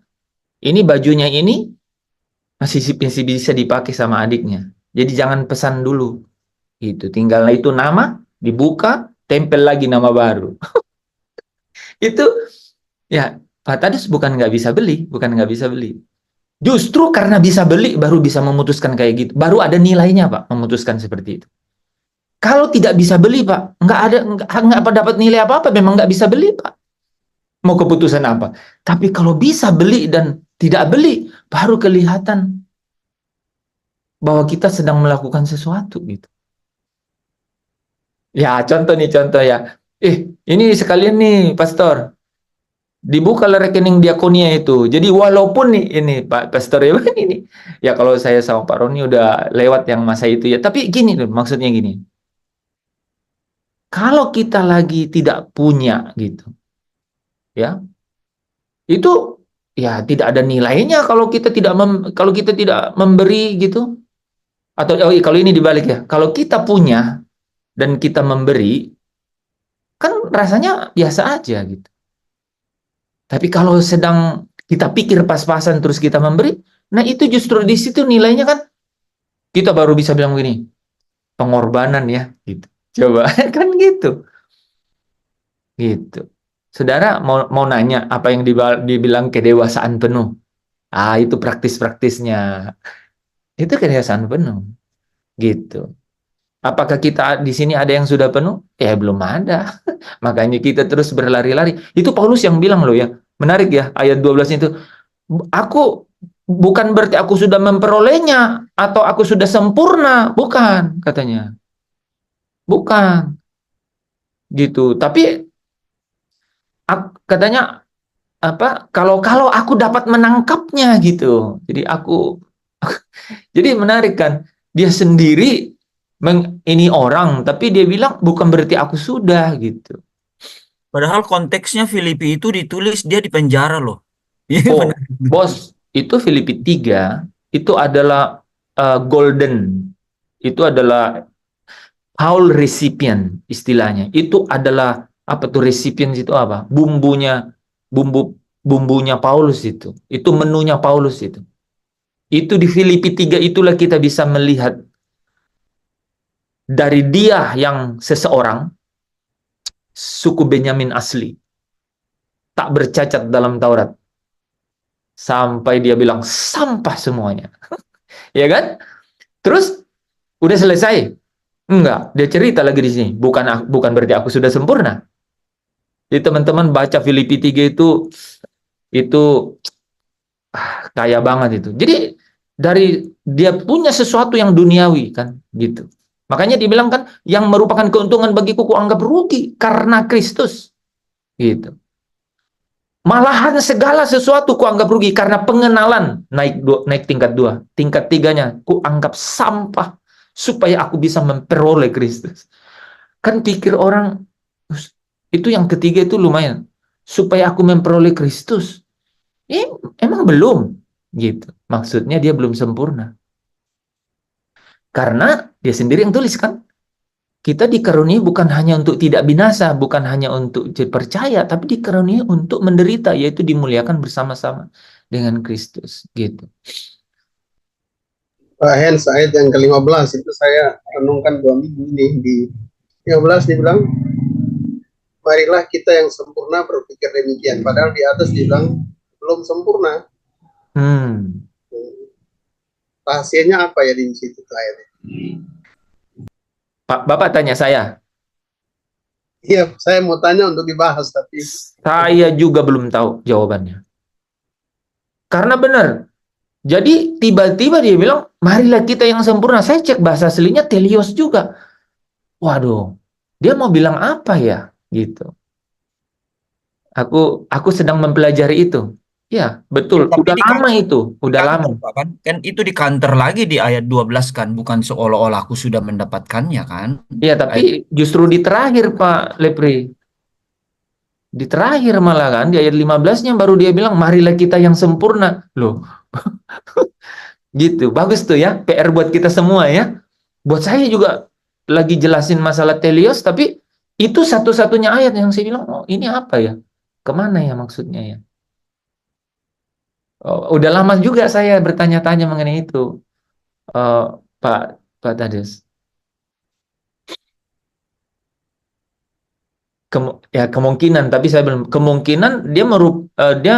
Ini bajunya ini masih bisa dipakai sama adiknya. Jadi jangan pesan dulu. Itu tinggal itu nama, dibuka, tempel lagi nama baru. Itu ya Pak Tadus bukan nggak bisa beli, bukan nggak bisa beli. Justru karena bisa beli baru bisa memutuskan kayak gitu. Baru ada nilainya Pak memutuskan seperti itu. Kalau tidak bisa beli Pak, nggak dapat nilai apa-apa. Memang nggak bisa beli Pak. Mau keputusan apa? Tapi kalau bisa beli dan tidak beli, baru kelihatan bahwa kita sedang melakukan sesuatu gitu. Ya contoh ya. Ini sekalian nih Pastor, dibukalah rekening diakonia itu. Jadi walaupun nih ini Pak Pastor ya ini, ya kalau saya sama Pak Roni udah lewat yang masa itu ya. Tapi gini loh, maksudnya gini. Kalau kita lagi tidak punya gitu, ya itu ya tidak ada nilainya kalau kita tidak memberi gitu. Atau kalau ini dibalik ya, kalau kita punya dan kita memberi, kan rasanya biasa aja gitu. Tapi kalau sedang kita pikir pas-pasan terus kita memberi, nah itu justru di situ nilainya kan kita baru bisa bilang begini, pengorbanan ya gitu. Coba kan gitu. Gitu. Saudara mau nanya apa yang dibilang kedewasaan penuh. Itu praktis-praktisnya. Itu kedewasaan penuh. Gitu. Apakah kita di sini ada yang sudah penuh? Ya belum ada. Makanya kita terus berlari-lari. Itu Paulus yang bilang loh ya. Menarik ya ayat 12 itu. Aku bukan berarti aku sudah memperolehnya atau aku sudah sempurna, bukan katanya. Bukan. Gitu. Tapi katanya apa? Kalau aku dapat menangkapnya gitu. Jadi menarik kan? Dia sendiri ini orang, tapi dia bilang bukan berarti aku sudah gitu. Padahal konteksnya Filipi itu ditulis dia di penjara loh. Oh, bos, itu Filipi 3 itu adalah golden. Itu adalah Paul recipient istilahnya. Itu adalah apa tuh recipient itu apa? Bumbunya Paulus itu. Itu menunya Paulus itu. Itu di Filipi 3 itulah kita bisa melihat dari dia yang seseorang suku Benyamin asli, tak bercacat dalam Taurat, sampai dia bilang sampah semuanya. Ya kan? Terus udah selesai? Enggak, dia cerita lagi di sini. Bukan berarti aku sudah sempurna. Jadi teman-teman baca Filipi 3 itu kaya banget itu. Jadi dari dia punya sesuatu yang duniawi kan gitu. Makanya dibilang kan yang merupakan keuntungan bagiku kuanggap rugi karena Kristus. Gitu. Malahan segala sesuatu kuanggap rugi karena pengenalan naik tingkat 2. Tingkat 3-nya kuanggap sampah supaya aku bisa memperoleh Kristus. Kan pikir orang itu yang ketiga itu lumayan. Supaya aku memperoleh Kristus. Emang belum gitu. Maksudnya dia belum sempurna. Karena dia sendiri yang tulis kan. Kita dikaruniai bukan hanya untuk tidak binasa, bukan hanya untuk percaya, tapi dikaruniai untuk menderita, yaitu dimuliakan bersama-sama dengan Kristus gitu. Pak Hens, ayat yang ke-15 itu saya renungkan 2 minggu ini. Di 15 dibilang, marilah kita yang sempurna berpikir demikian. Padahal di atas dibilang belum sempurna. Rahasianya apa ya di situ ayatnya? Pak, Bapak tanya saya. Iya, saya mau tanya untuk dibahas, tapi saya juga belum tahu jawabannya. Karena benar, Jadi tiba-tiba dia bilang, marilah kita yang sempurna. Saya cek bahasa aslinya telios juga. Waduh, dia mau bilang apa ya? Gitu. Aku sedang mempelajari itu. Ya, betul. Tapi Udah di lama itu. Udah lama. counter, Pak, kan itu di counter lagi di ayat 12 kan, bukan seolah-olah aku sudah mendapatkannya kan. Ya, Ayat, tapi justru di terakhir, Pak Lepri. Di terakhir malah kan, di ayat 15-nya baru dia bilang, marilah kita yang sempurna. Loh, gitu. Bagus tuh ya, PR buat kita semua ya. Buat saya juga lagi jelasin masalah telios, tapi itu satu-satunya ayat yang saya bilang, oh ini apa ya? Kemana ya maksudnya ya? Oh, udah lama juga saya bertanya-tanya mengenai itu, eh, Pak Pak Tades. Ya kemungkinan, tapi saya belum kemungkinan dia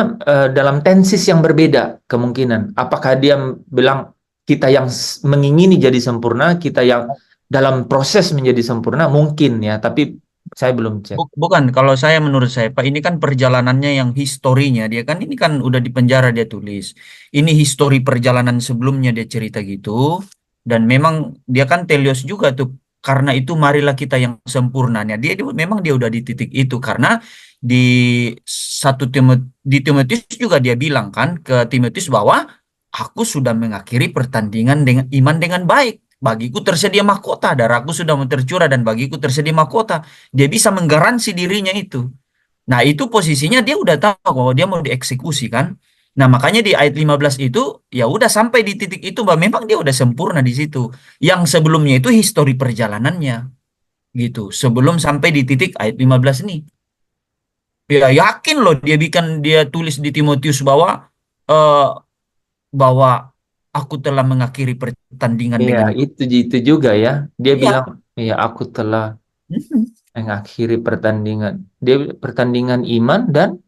dalam tensis yang berbeda kemungkinan. Apakah dia bilang kita yang mengingini jadi sempurna, kita yang dalam proses menjadi sempurna mungkin ya, tapi saya belum cek. bukan, kalau saya menurut saya Pak, ini kan perjalanannya yang historinya dia kan, ini kan udah di penjara dia tulis. Ini histori perjalanan sebelumnya dia cerita gitu, dan memang dia kan telios juga tuh. Karena itu marilah kita yang sempurna. Nah, memang dia udah di titik itu karena di di Timotius juga dia bilang kan ke Timotius bahwa aku sudah mengakhiri pertandingan dengan iman dengan baik. Bagiku tersedia mahkota, darahku sudah tercurah dan bagiku tersedia mahkota. Dia bisa menggaransi dirinya itu. Nah, itu posisinya dia udah tahu bahwa dia mau dieksekusi kan. Nah, makanya di ayat 15 itu ya udah sampai di titik itu bahwa memang dia udah sempurna di situ. Yang sebelumnya itu histori perjalanannya gitu. Sebelum sampai di titik ayat 15 ini. Ya yakin loh dia tulis di Timotius eh, bahwa aku telah mengakhiri pertandingan Iya, dengan itu juga ya. Dia iya. bilang, ya aku telah Mm-mm. mengakhiri pertandingan. Dia pertandingan iman dan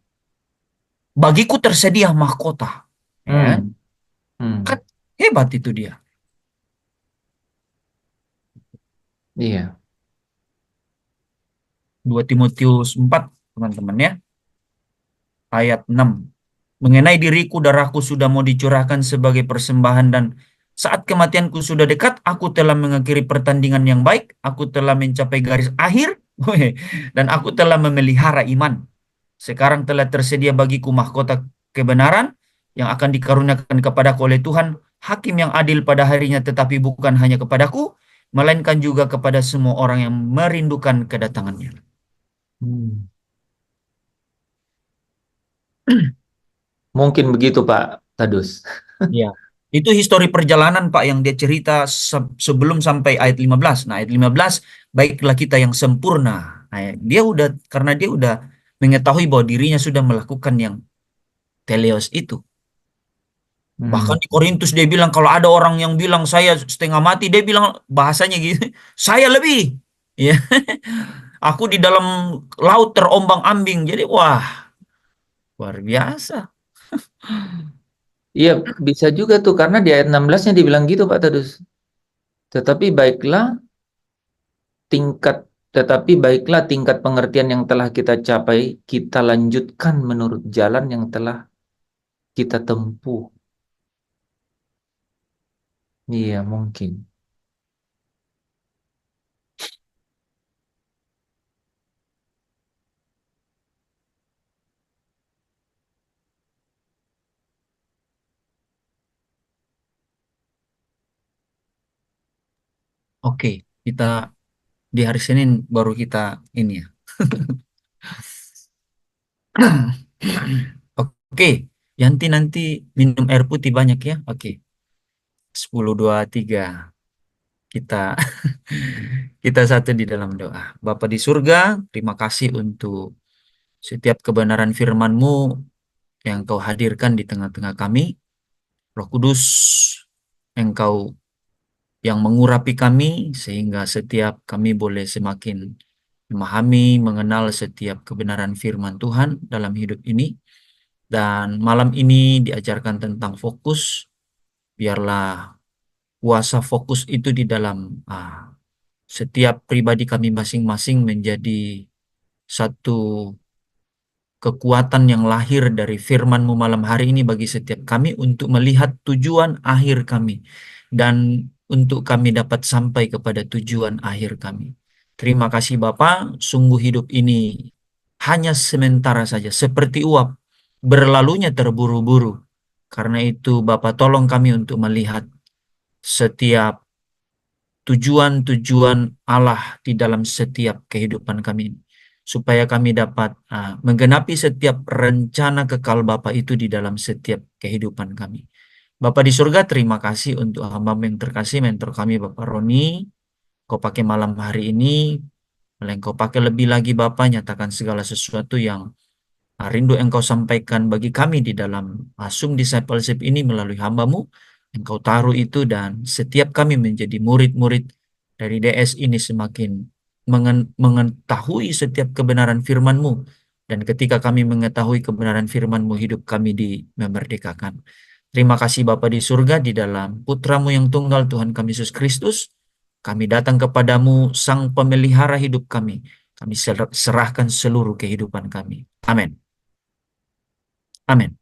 Bagiku tersedia mahkota. Ya. hmm, Kan hmm, hebat itu dia. iya. 2 Timotius 4, teman-teman ya. Ayat 6. Mengenai diriku, darahku sudah mau dicurahkan sebagai persembahan dan saat kematianku sudah dekat, aku telah mengakhiri pertandingan yang baik, aku telah mencapai garis akhir, dan aku telah memelihara iman. Sekarang telah tersedia bagiku mahkota kebenaran yang akan dikaruniakan kepadaku oleh Tuhan, hakim yang adil pada harinya, tetapi bukan hanya kepadaku, melainkan juga kepada semua orang yang merindukan kedatangannya. Hmm. Mungkin begitu Pak Tadus. Ya, itu histori perjalanan Pak yang dia cerita sebelum sampai ayat 15. Nah, ayat 15, baiklah kita yang sempurna. Nah, karena dia udah mengetahui bahwa dirinya sudah melakukan yang teleos itu. Bahkan Hmm. di Korintus dia bilang kalau ada orang yang bilang saya setengah mati, dia bilang bahasanya gitu, saya lebih. Ya, aku di dalam laut terombang-ambing. Jadi wah, luar biasa. Iya, bisa juga tuh karena di ayat 16-nya dibilang gitu Pak Tadus. Tetapi baiklah tingkat tetapi baiklah tingkat pengertian yang telah kita capai, kita lanjutkan menurut jalan yang telah kita tempuh. Iya, mungkin. Oke, kita di hari Senin baru kita ini ya. Oke, Yanti nanti minum air putih banyak ya. Oke, 10, 2, 3. Kita kita satu di dalam doa. Bapa di surga, terima kasih untuk setiap kebenaran firman-Mu yang Kau hadirkan di tengah-tengah kami. Roh Kudus, Engkau yang mengurapi kami sehingga setiap kami boleh semakin memahami, mengenal setiap kebenaran firman Tuhan dalam hidup ini. Dan malam ini diajarkan tentang fokus. Biarlah kuasa fokus itu di dalam setiap pribadi kami masing-masing menjadi satu kekuatan yang lahir dari firman-Mu malam hari ini bagi setiap kami untuk melihat tujuan akhir kami dan untuk kami dapat sampai kepada tujuan akhir kami. Terima kasih Bapa, sungguh hidup ini hanya sementara saja, seperti uap, berlalunya terburu-buru. Karena itu Bapa tolong kami untuk melihat setiap tujuan-tujuan Allah di dalam setiap kehidupan kami, supaya kami dapat menggenapi setiap rencana kekal Bapa itu di dalam setiap kehidupan kami. Bapa di surga, terima kasih untuk hamba-Mu yang terkasih, mentor kami Bapak Roni. Kau pakai malam hari ini, Engkau pakai lebih lagi Bapa, nyatakan segala sesuatu yang rindu Engkau sampaikan bagi kami di dalam Asum Discipleship ini melalui hamba-Mu. Engkau taruh itu dan setiap kami menjadi murid-murid dari DS ini semakin mengetahui setiap kebenaran firman-Mu. Dan ketika kami mengetahui kebenaran firman-Mu, hidup kami memerdekakan. Terima kasih Bapa di surga, di dalam Putra-Mu yang tunggal Tuhan kami Yesus Kristus. Kami datang kepadamu, Sang Pemelihara hidup kami. Kami serahkan seluruh kehidupan kami. Amin. Amin.